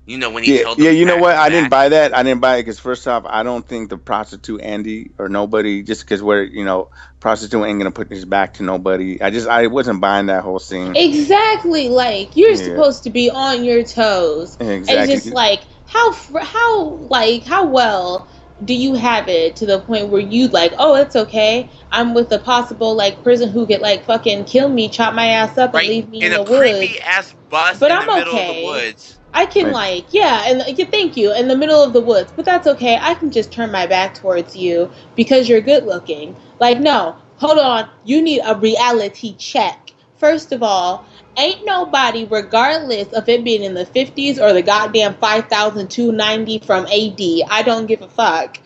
Speaker 5: You know, when he held him.
Speaker 3: Yeah, you know what? I didn't buy that. I didn't buy it because, first off, I don't think the prostitute Andy or nobody, just because we're, you know, prostitute ain't going to put his back to nobody. I wasn't buying that whole scene.
Speaker 4: Exactly. Like, you're supposed to be on your toes.
Speaker 3: Exactly.
Speaker 4: And just, like, how well do you have it to the point where you like, oh, it's okay, I'm with a possible like person who could like fucking kill me, chop my ass up, and leave me in the woods.
Speaker 5: Creepy ass bus
Speaker 4: but
Speaker 5: in
Speaker 4: I'm
Speaker 5: the middle
Speaker 4: okay.
Speaker 5: of the woods.
Speaker 4: I can like, thank you, in the middle of the woods, but that's okay. I can just turn my back towards you because you're good looking. Like, no, hold on, you need a reality check. First of all, ain't nobody, regardless of it being in the 50s or the goddamn 5,290 from AD, I don't give a fuck.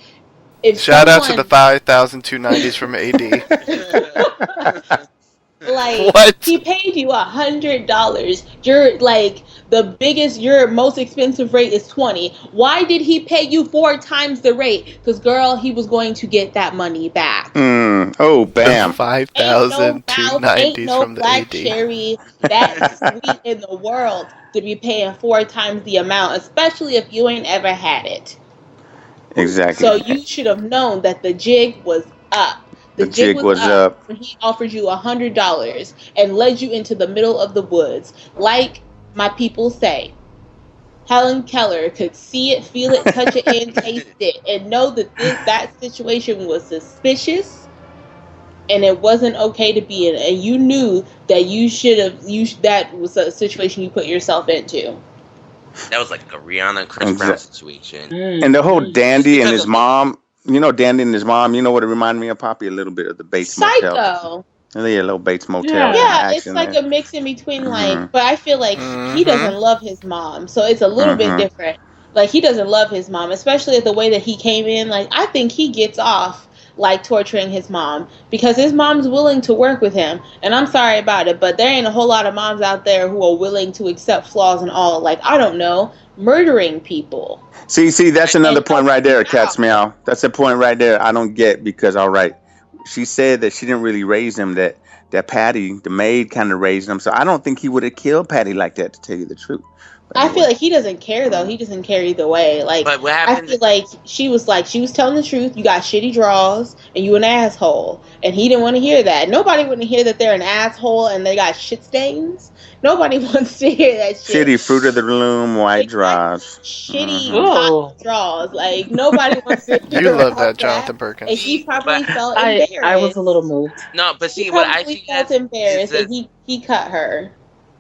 Speaker 2: Shout out to the 5,290s from AD.
Speaker 4: Like,
Speaker 2: what?
Speaker 4: He paid you $100. You're like your most expensive rate is $20. Why did he pay you 4 times the rate? Because girl, he was going to get that money back.
Speaker 3: Oh, bam!
Speaker 2: 5,290s
Speaker 4: no
Speaker 2: from the
Speaker 4: black
Speaker 2: AD.
Speaker 4: cherry that sweet in the world to be paying 4 times the amount, especially if you ain't ever had it.
Speaker 3: Exactly.
Speaker 4: So you should have known that the jig was up. The jig was up when he offered you $100 and led you into the middle of the woods. Like my people say, Helen Keller could see it, feel it, touch it, and taste it, and know that that situation was suspicious, and it wasn't okay to be in. And you knew that that was a situation you put yourself into.
Speaker 5: That was like a Rihanna and Chris Brown situation.
Speaker 3: And the whole Dandy and his mom. You know, Dandy and his mom, you know what it reminded me of, Papi? A little bit of the Bates Motel.
Speaker 4: Psycho.
Speaker 3: Yeah, a little Bates Motel.
Speaker 4: Yeah, it's like a mix in between, like, but I feel like he doesn't love his mom, so it's a little bit different. Like, he doesn't love his mom, especially the way that he came in. Like, I think he gets off, like, torturing his mom because his mom's willing to work with him. And I'm sorry about it, but there ain't a whole lot of moms out there who are willing to accept flaws and all. Like, I don't know, murdering people.
Speaker 3: See, that's another point right there, Cat's Meow. That's a point right there I don't get because, all right, she said that she didn't really raise him, that Patty, the maid, kind of raised him. So I don't think he would have killed Patty like that, to tell you the truth.
Speaker 4: I feel like he doesn't care though. He doesn't care either way. Like,
Speaker 5: but what happened?
Speaker 4: I feel like she was telling the truth. You got shitty draws and you an asshole, and he didn't want to hear that. Nobody wouldn't hear that they're an asshole and they got shit stains. Nobody wants to hear that shit.
Speaker 3: Shitty fruit of the loom, white draws.
Speaker 4: Shitty hot draws. Like, nobody wants to hear.
Speaker 2: You love that, Johnathan Perkins.
Speaker 4: And he probably felt embarrassed.
Speaker 6: I was a little moved.
Speaker 5: No, but see, what I think
Speaker 4: felt embarrassed, and he cut her.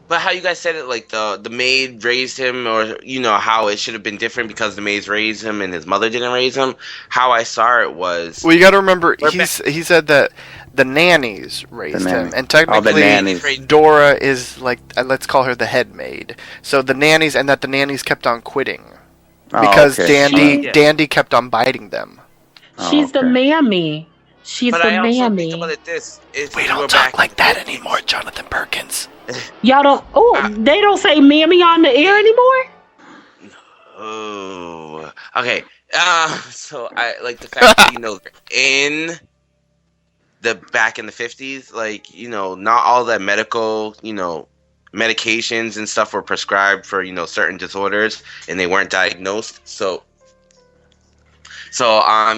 Speaker 5: But how you guys said it, like the maid raised him, or you know how it should have been different because the maids raised him and his mother didn't raise him. How I saw it was,
Speaker 2: well, you got to remember he said that the nannies raised him, and technically Dora is like, let's call her the head maid. So the nannies kept on quitting because Dandy kept on biting them.
Speaker 6: She's the mammy. She's
Speaker 5: but
Speaker 6: the
Speaker 5: I also
Speaker 6: mammy.
Speaker 5: think about it this:
Speaker 2: we don't talk like that anymore, Johnathan Perkins.
Speaker 6: Y'all don't. Oh, they don't say mammy on the air anymore.
Speaker 5: Oh, okay. So I like the fact that in the back in the 50s, like not all that medical medications and stuff were prescribed for, you know, certain disorders, and they weren't diagnosed. So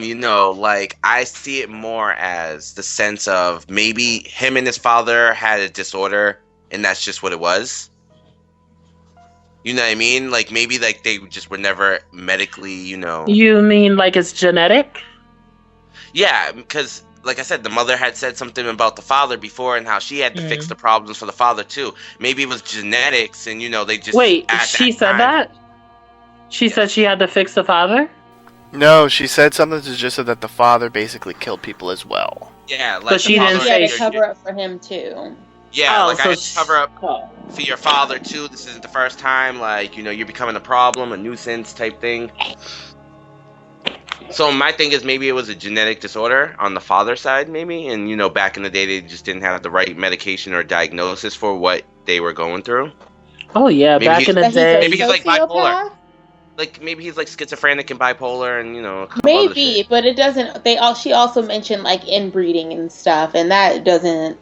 Speaker 5: you know, like, I see it more as the sense of maybe him and his father had a disorder, and that's just what it was. You know what I mean? Like, maybe, like, they just were never medically, you know.
Speaker 6: You mean like it's genetic?
Speaker 5: Yeah, because, like I said, the mother had said something about the father before and how she had to fix the problems for the father, too. Maybe it was genetics, and, you know, they just...
Speaker 6: Wait, she said that? She said she had to fix the father?
Speaker 2: No, she said something to just so that the father basically killed people as well.
Speaker 5: Yeah, like,
Speaker 6: but she didn't
Speaker 4: She had
Speaker 6: say
Speaker 4: to cover up for him too.
Speaker 5: Yeah,
Speaker 6: Oh,
Speaker 5: like,
Speaker 6: so
Speaker 5: I had to cover up for your father, too. This isn't the first time. Like, you know, you're becoming a problem, a nuisance type thing. So my thing is maybe it was a genetic disorder on the father's side, maybe. And, you know, back in the day, they just didn't have the right medication or diagnosis for what they were going through.
Speaker 6: Oh, yeah,
Speaker 5: maybe
Speaker 6: back in the day.
Speaker 5: Maybe he's like bipolar. Like, maybe he's like schizophrenic and bipolar and, you know,
Speaker 4: maybe, but it doesn't. She also mentioned like inbreeding and stuff, and that doesn't.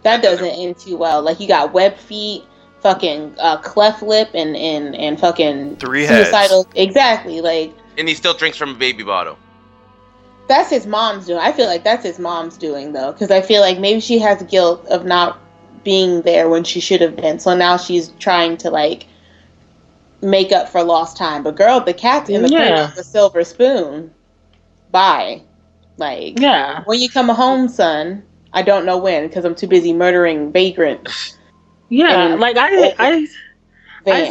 Speaker 4: That doesn't end too well. Like, you got web feet, fucking cleft lip, and fucking
Speaker 2: 3
Speaker 4: suicidal.
Speaker 2: heads.
Speaker 4: Exactly, like.
Speaker 5: And he still drinks from a baby bottle.
Speaker 4: That's his mom's doing. I feel like that's his mom's doing, though, because I feel like maybe she has guilt of not being there when she should have been. So now she's trying to, like, make up for lost time. But girl, the cat's in the corner with a silver spoon. Bye. Like, when you come home, son. I don't know when, because I'm too busy murdering vagrants.
Speaker 6: Yeah, like I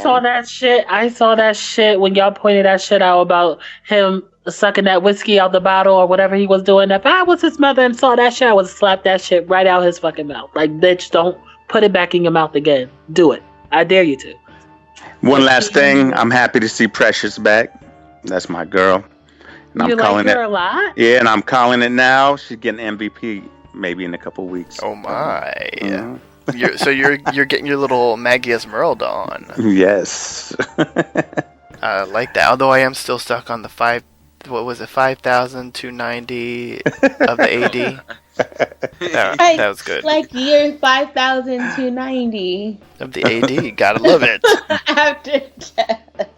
Speaker 6: saw that shit. I saw that shit when y'all pointed that shit out about him sucking that whiskey out the bottle or whatever he was doing. If I was his mother and saw that shit, I would slap that shit right out his fucking mouth. Like, bitch, don't put it back in your mouth again. Do it. I dare you to.
Speaker 3: One last thing. I'm happy to see Precious back. That's my girl. And
Speaker 6: you like her a lot?
Speaker 3: Yeah, and I'm calling it now. She's getting MVP maybe in a couple weeks.
Speaker 2: Oh, my. You're getting your little Maggie Esmeralda on.
Speaker 3: Yes.
Speaker 2: I like that. Although I am still stuck on the 5,290 of the AD. That was good.
Speaker 4: Like year 5,290
Speaker 2: of the AD. Gotta love it.
Speaker 4: After death.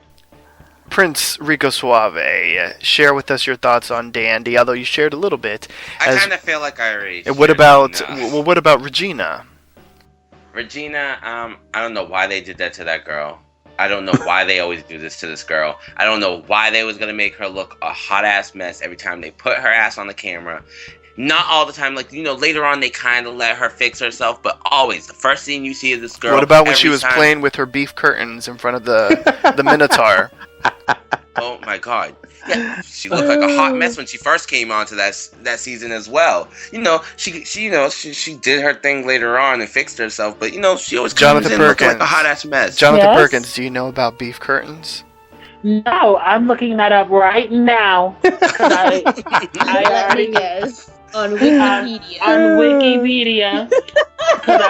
Speaker 2: Prince Rico Suave, share with us your thoughts on Dandy. Although you shared a little bit.
Speaker 5: I kind of feel like I already.
Speaker 2: And what about Regina?
Speaker 5: Regina, I don't know why they did that to that girl. I don't know why they always do this to this girl. I don't know why they was going to make her look a hot-ass mess every time they put her ass on the camera. Not all the time. Like, you know, later on they kind of let her fix herself, but always, the first thing you see is this girl.
Speaker 2: What about when she was playing with her beef curtains in front of the Minotaur?
Speaker 5: Oh, my God. Yeah, she looked like a hot mess when she first came onto that season as well. You know, she did her thing later on and fixed herself, but you know, she always comes in looking like a hot ass mess.
Speaker 2: Johnathan Perkins, do you know about beef curtains?
Speaker 6: No, I'm looking that up right now. I already guess on Wikipedia. On Wikipedia, because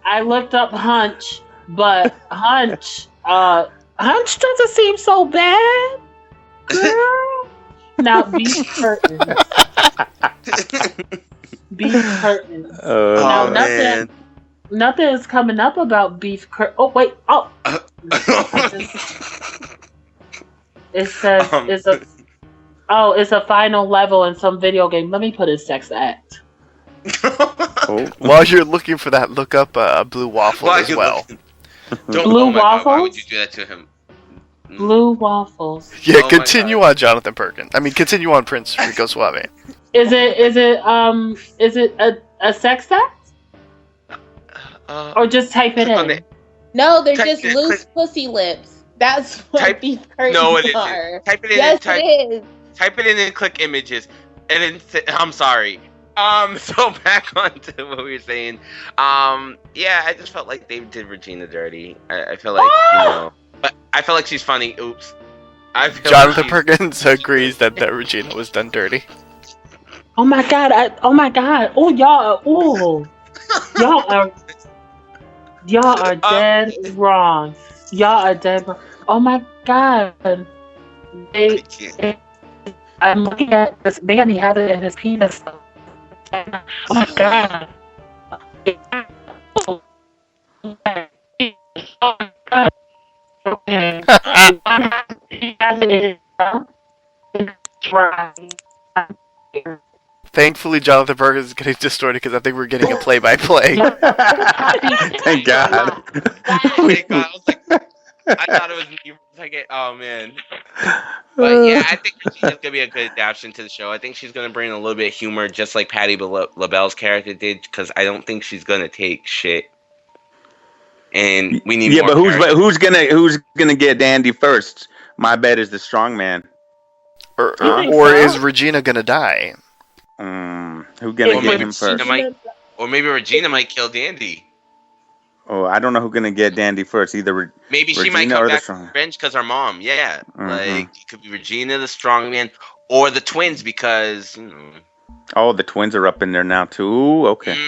Speaker 6: I looked up Hunch, but Hunch doesn't seem so bad. Girl. Now, beef curtains. Beef curtains. Now, nothing is coming up about beef curtains. Oh, wait. Oh. It says it's a final level in some video game. Let me put in sex act.
Speaker 2: While you're looking for that, look up Blue Waffle as well.
Speaker 6: Blue Waffles?
Speaker 5: Why would you do that to him?
Speaker 6: Blue Waffles.
Speaker 2: Yeah, continue on Johnathan Perkins. I mean, continue on Prince Rico Suave.
Speaker 6: Is it a sex act? Or just type it in?
Speaker 4: No, they're just loose pussy lips. That's what beef curtains are.
Speaker 5: Type it in.
Speaker 4: Yes, it is.
Speaker 5: Type it in and click images. And then I'm sorry. So back on to what we were saying. Yeah, I just felt like they did Regina dirty. I feel like, you know, but I feel like she's funny. Oops.
Speaker 2: Johnathan Perkins agrees that Regina was done dirty.
Speaker 6: Oh my god! Oh y'all are dead wrong. Y'all are dead wrong. Oh my god! I'm looking at this man. He had it in his penis. Oh my god!
Speaker 2: Thankfully, Johnathan Perkins is getting distorted because I think we're getting a play-by-play.
Speaker 3: Thank God.
Speaker 5: Thank God. I thought it was me for a second. Oh man. But yeah, I think Regina's gonna be a good adaptation to the show. I think she's gonna bring a little bit of humor, just like Patty LaBelle's character did, because I don't think she's gonna take shit. And we need more.
Speaker 3: But who's gonna get Dandy first? My bet is the strong man.
Speaker 2: Or is Regina gonna die?
Speaker 3: Who's gonna get him first?
Speaker 5: Or maybe Regina might kill Dandy.
Speaker 3: Oh, I don't know who's gonna get Dandy first. Either
Speaker 5: maybe
Speaker 3: Regina
Speaker 5: she might come back to revenge because her mom. Yeah, like it could be Regina, the strong man, or the twins because.
Speaker 3: Oh, the twins are up in there now too. Ooh, okay.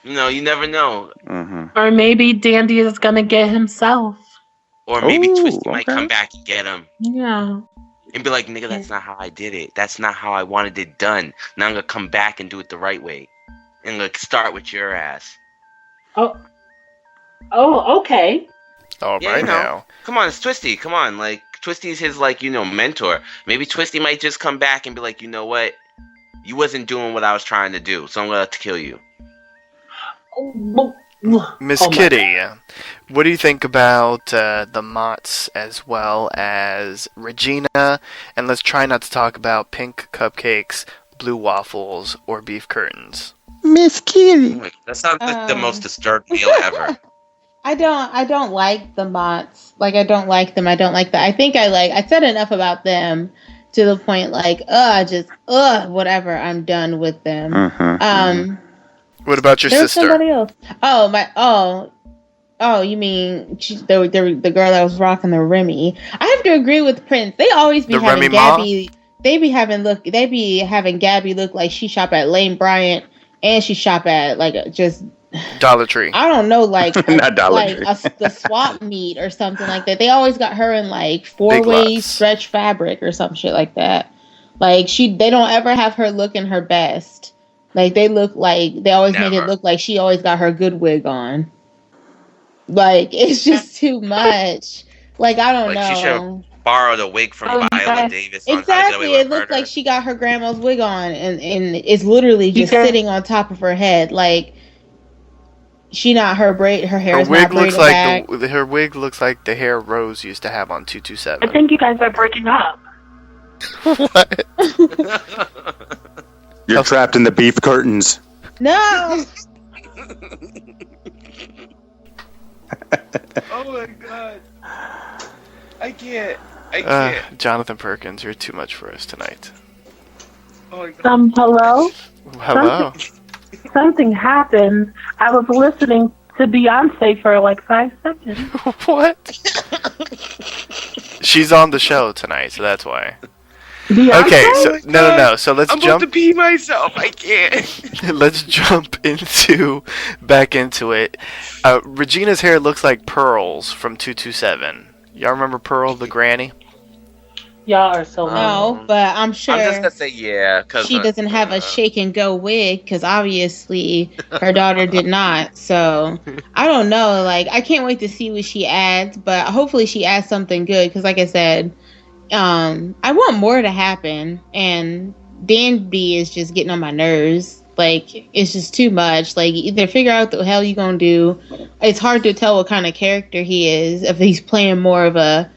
Speaker 5: You never know.
Speaker 6: Or maybe Dandy is gonna get himself.
Speaker 5: Or maybe Twisty might come back and get him.
Speaker 6: Yeah.
Speaker 5: And be like, nigga, that's not how I did it. That's not how I wanted it done. Now I'm gonna come back and do it the right way. And like start with your ass.
Speaker 6: Oh, okay.
Speaker 2: All right now.
Speaker 5: Come on, it's Twisty. Come on, like Twisty's his mentor. Maybe Twisty might just come back and be like, you know what? You wasn't doing what I was trying to do, so I'm gonna have to kill you.
Speaker 2: Miss Kitty, what do you think about the Mott's as well as Regina? And let's try not to talk about pink cupcakes, blue waffles, or beef curtains.
Speaker 3: Miss Kitty.
Speaker 5: That sounds like the most disturbed meal ever.
Speaker 4: I don't like the Mott's. Like, I don't like them. I don't like that. I think I said enough about them to the point whatever. I'm done with them.
Speaker 2: What about your sister?
Speaker 4: Somebody else. You mean the girl that was rocking the Remy? I have to agree with Prince. They always be having Gabby. They be having Gabby look like she shop at Lane Bryant and she shop at just
Speaker 2: Dollar Tree.
Speaker 4: I don't know,
Speaker 3: not Dollar Tree.
Speaker 4: The swap meet or something like that. They always got her in 4-way stretch fabric or some shit like that. They don't ever have her looking her best. They always make it look like she always got her good wig on. It's just too much. I don't know.
Speaker 5: She should have borrowed a wig from Viola Davis.
Speaker 4: Exactly. It looked like she got her grandma's wig on and it's literally just sitting on top of her head. She not her hair is not braided back.
Speaker 2: Her wig looks like the hair Rose used to have on 227.
Speaker 6: I think you guys are breaking up.
Speaker 2: What?
Speaker 3: You're trapped in the beef curtains.
Speaker 4: No.
Speaker 5: Oh my god. I can't.
Speaker 2: Johnathan Perkins, you're too much for us tonight.
Speaker 5: Oh my god.
Speaker 6: Hello?
Speaker 2: Hello.
Speaker 6: Something happened. I was listening to Beyonce for 5 seconds.
Speaker 2: What? She's on the show tonight, so that's why.
Speaker 6: Beyonce?
Speaker 2: Okay, so no. So let's
Speaker 5: I'm about to pee myself. I can't.
Speaker 2: Let's jump back into it. Regina's hair looks like Pearl's from 227. Y'all remember Pearl, the granny?
Speaker 6: Y'all are so
Speaker 4: no, but I'm sure.
Speaker 5: I'm just gonna say yeah, because
Speaker 4: she doesn't have a shake and go wig, because obviously her daughter did not. So I don't know. I can't wait to see what she adds, but hopefully she adds something good. Because, like I said, I want more to happen, and Dandy is just getting on my nerves. It's just too much. Either figure out what the hell you gonna do. It's hard to tell what kind of character he is. If he's playing more of a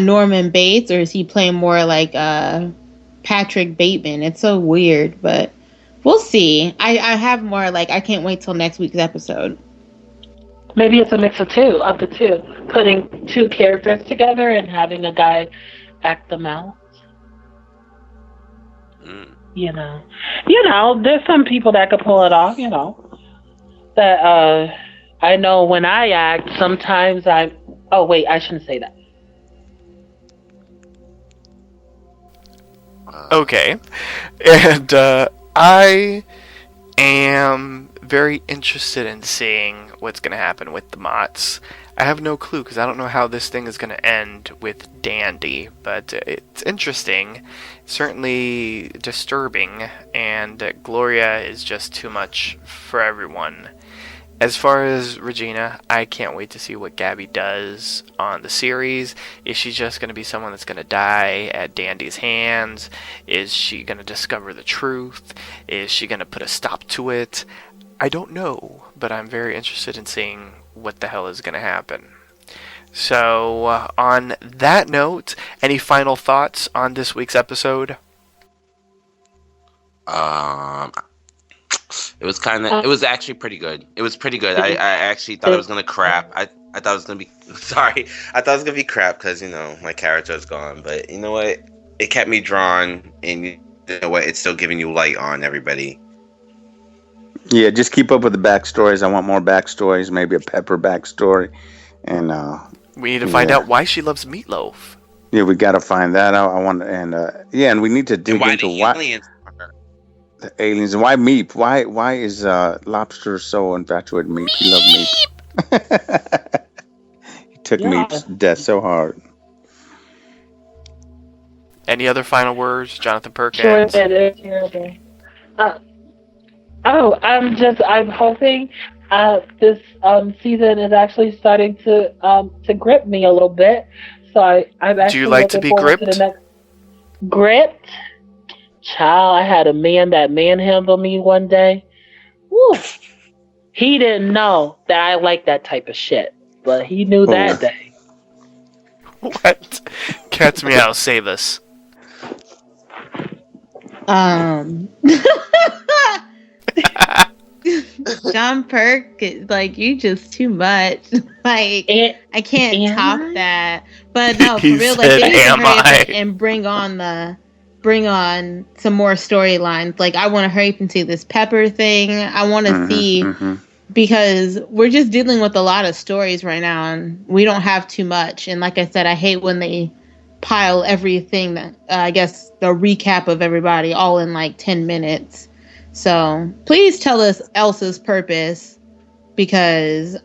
Speaker 4: Norman Bates, or is he playing more like Patrick Bateman? It's so weird, but we'll see. I have more I can't wait till next week's episode.
Speaker 6: Maybe it's a mix of the two, putting two characters together and having a guy act them out. You know, there's some people that could pull it off. That I know when I act, sometimes I shouldn't say that.
Speaker 2: Okay. And I am very interested in seeing what's going to happen with the Mott's. I have no clue because I don't know how this thing is going to end with Dandy, but it's interesting, certainly disturbing, and Gloria is just too much for everyone. As far as Regina, I can't wait to see what Gabby does on the series. Is she just going to be someone that's going to die at Dandy's hands? Is she going to discover the truth? Is she going to put a stop to it? I don't know, but I'm very interested in seeing what the hell is going to happen. So, on that note, any final thoughts on this week's episode?
Speaker 5: It was actually pretty good. It was pretty good. I actually thought it was gonna crap. I thought it was gonna be sorry. I thought it was gonna be crap because my character is gone. But you know what? It kept me drawn, and you know what? It's still giving you light on everybody.
Speaker 3: Yeah, just keep up with the backstories. I want more backstories. Maybe a Pepper backstory, and
Speaker 2: we need to find out why she loves meatloaf.
Speaker 3: Yeah, we got to find that out. I want, and we need to dig into why. The aliens, and why Meep? Why is Lobster so infatuated with Meep? He loved Meep. He took Meep's death so hard.
Speaker 2: Any other final words, Johnathan Perkins?
Speaker 6: Sure. I'm hoping this season is actually starting to grip me a little bit. So I'm actually.
Speaker 2: Do you like to be gripped?
Speaker 6: Gripped? Child, I had a man that manhandled me one day. Woo. He didn't know that I like that type of shit, but he knew that day.
Speaker 2: What? Cat's Meow, save us.
Speaker 4: John Perk, like, you just too much. Like, I can't top that. But no, for real, like, they need to hurry up and bring on some more storylines. Like, I want to hurry up and see this Pepper thing. I want to see, because we're just dealing with a lot of stories right now, and we don't have too much. And like I said, I hate when they pile everything that, I guess, the recap of everybody all in like 10 minutes. So please tell us Elsa's purpose, because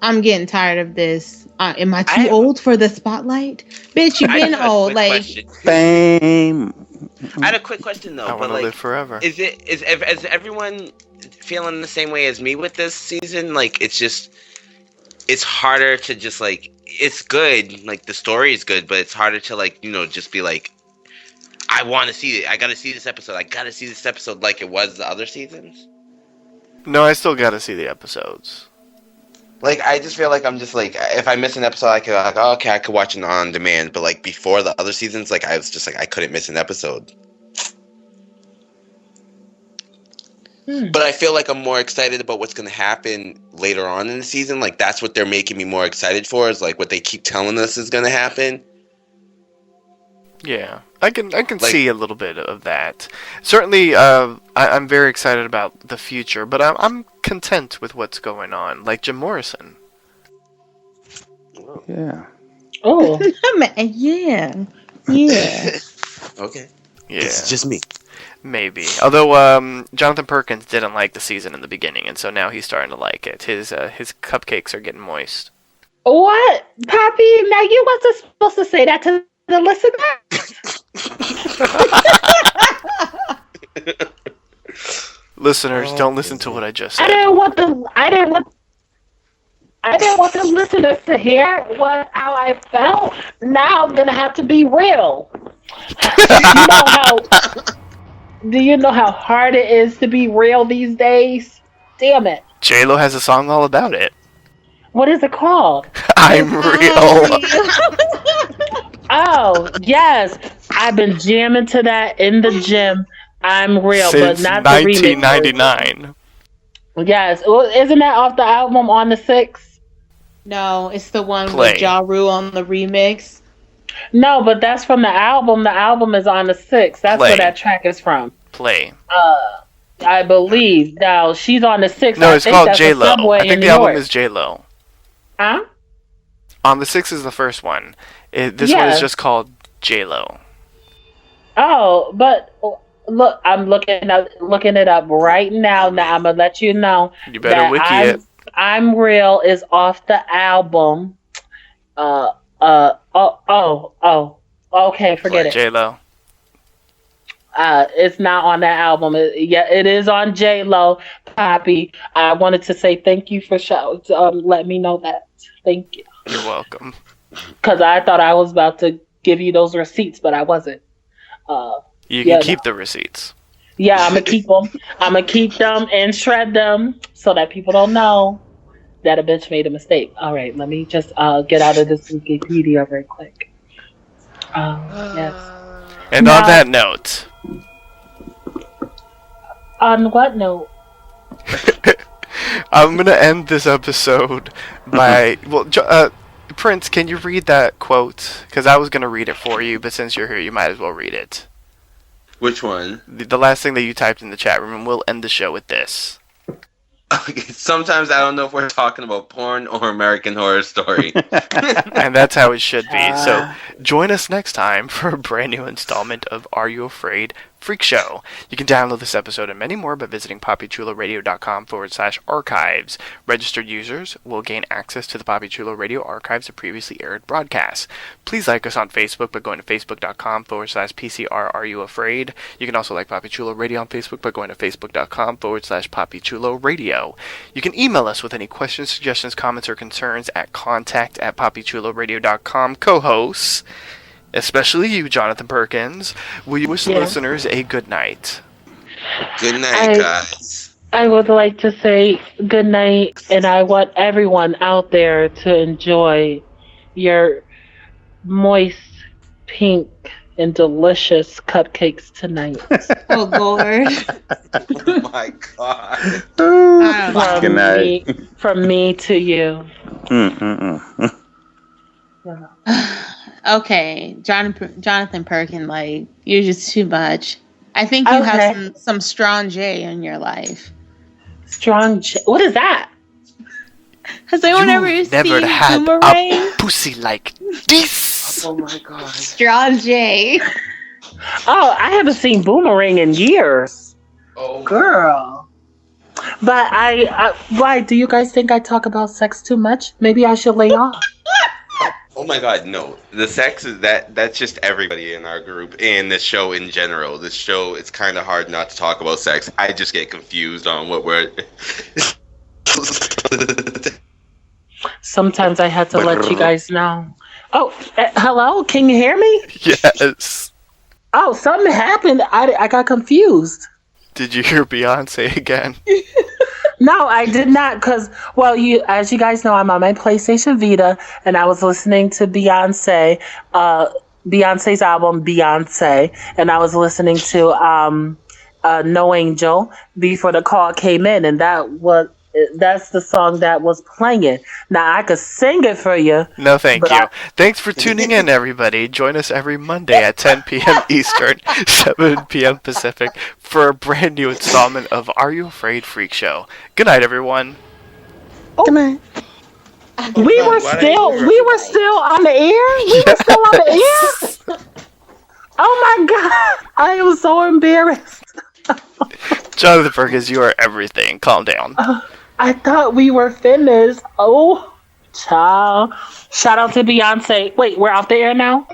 Speaker 4: I'm getting tired of this. Am I too old for the spotlight? Bitch, you've been old. Like,
Speaker 3: fame.
Speaker 5: I had a quick question though.
Speaker 2: I want to live forever.
Speaker 5: Is everyone feeling the same way as me with this season? Like, it's harder to just like, it's good. Like, the story is good, but it's harder to like, just be like, I want to see it. I got to see this episode. I got to see this episode like it was the other seasons.
Speaker 2: No, I still got to see the episodes.
Speaker 5: Like, I just feel like I'm just like, if I miss an episode, I could like, oh, okay, I could watch it on demand. But like before the other seasons, like I was just like, I couldn't miss an episode. But I feel like I'm more excited about what's going to happen later on in the season. Like, that's what they're making me more excited for, is like what they keep telling us is going to happen.
Speaker 2: Yeah, I can like, see a little bit of that. Certainly, I'm very excited about the future, but I'm content with what's going on. Like Jim Morrison.
Speaker 3: Yeah.
Speaker 6: Oh.
Speaker 4: yeah.
Speaker 5: Okay.
Speaker 2: Yeah.
Speaker 5: It's just me.
Speaker 2: Maybe. Although Johnathan Perkins didn't like the season in the beginning, and so now he's starting to like it. His cupcakes are getting moist.
Speaker 6: What? Papi, now you wasn't supposed to say that to the listener.
Speaker 2: Listeners, don't listen to what I just said.
Speaker 6: I didn't want the listeners to hear how I felt. Now I'm gonna have to be real. Do you know how hard it is to be real these days? Damn it.
Speaker 2: J-Lo has a song all about it.
Speaker 6: What is it called?
Speaker 2: I'm real.
Speaker 6: Oh, yes. I've been jamming to that in the gym. I'm real,
Speaker 2: Since
Speaker 6: but not the
Speaker 2: 1999.
Speaker 6: Yes. Well, isn't that off the album On the 6th?
Speaker 4: No, it's the one with Ja Rule on the remix.
Speaker 6: No, but that's from the album. The album is On the 6th. That's where that track is from.
Speaker 2: Play.
Speaker 6: I believe. Now, she's on the 6th.
Speaker 2: No, it's called J-Lo. I think the album is J-Lo.
Speaker 6: Huh?
Speaker 2: On the 6th is the first one. This one is just called J-Lo.
Speaker 6: Oh, but look, I'm looking it up right now. Now I'm gonna let you know.
Speaker 2: You better wiki it.
Speaker 6: I'm Real is off the album. Okay, forget it.
Speaker 2: J-Lo.
Speaker 6: It's not on that album. It is on J-Lo. Papi, I wanted to say thank you for let me know that. Thank you.
Speaker 2: You're welcome.
Speaker 6: Because I thought I was about to give you those receipts, but I wasn't.
Speaker 2: You can keep the receipts.
Speaker 6: Yeah, I'm gonna keep them. I'm gonna keep them and shred them so that people don't know that a bitch made a mistake. All right, let me just get out of this Wikipedia very quick. Yes.
Speaker 2: And on that note.
Speaker 6: On what note?
Speaker 2: I'm gonna end this episode by Prince, can you read that quote? Because I was gonna read it for you, but since you're here, you might as well read it.
Speaker 5: Which one?
Speaker 2: The last thing that you typed in the chat room, and we'll end the show with this.
Speaker 5: Okay, sometimes I don't know if we're talking about porn or American Horror Story.
Speaker 2: And that's how it should be. So join us next time for a brand new installment of Are You Afraid Freak Show. You can download this episode and many more by visiting PapiChuloRadio.com/archives. Registered users will gain access to the Papi Chulo Radio archives of previously aired broadcasts. Please like us on Facebook by going to Facebook.com/PCRAreYouAfraid. You can also like Papi Chulo Radio on Facebook by going to Facebook.com/Papi Chulo Radio. You can email us with any questions, suggestions, comments, or concerns at contact@PapiChuloRadio.com. Co-hosts, especially you, Johnathan Perkins, will you wish the listeners a good night?
Speaker 5: Good night, guys.
Speaker 6: I would like to say good night, and I want everyone out there to enjoy your moist, pink, and delicious cupcakes tonight.
Speaker 4: Oh, Lord.
Speaker 5: Oh, my God.
Speaker 3: Good night.
Speaker 6: From me to you.
Speaker 4: Okay, Johnathan Perkins, like, you're just too much. I think you have some strong J in your life.
Speaker 6: Strong J? What is that?
Speaker 4: Has anyone ever
Speaker 2: never
Speaker 4: seen
Speaker 2: had
Speaker 4: Boomerang?
Speaker 2: a pussy like this.
Speaker 5: Oh my God.
Speaker 4: Strong J.
Speaker 6: Oh, I haven't seen Boomerang in years.
Speaker 5: Oh,
Speaker 6: girl. But why do you guys think I talk about sex too much? Maybe I should lay off.
Speaker 5: Oh my God, no. The sex is that's just everybody in our group and this show in general. This show, it's kind of hard not to talk about sex. I just get confused on what we're...
Speaker 6: Sometimes I had to let you guys know. Oh, hello? Can you hear me?
Speaker 2: Yes.
Speaker 6: Oh, something happened. I got confused.
Speaker 2: Did you hear Beyonce again?
Speaker 6: No, I did not, because, as you guys know, I'm on my PlayStation Vita, and I was listening to Beyonce's album, Beyonce, and I was listening to No Angel before the call came in, and that's the song that was playing. Now, I could sing it for you.
Speaker 2: No, thank you. Thanks for tuning in, everybody. Join us every Monday at 10 p.m. Eastern, 7 p.m. Pacific, for a brand new installment of Are You Afraid Freak Show. Good night, everyone.
Speaker 6: Good night. We were still on the air? We were still on the air? Oh, my God. I am so embarrassed.
Speaker 2: Johnathan Perkins, you are everything. Calm down.
Speaker 6: I thought we were finished. Oh, child. Shout out to Beyonce. Wait, we're off the air now?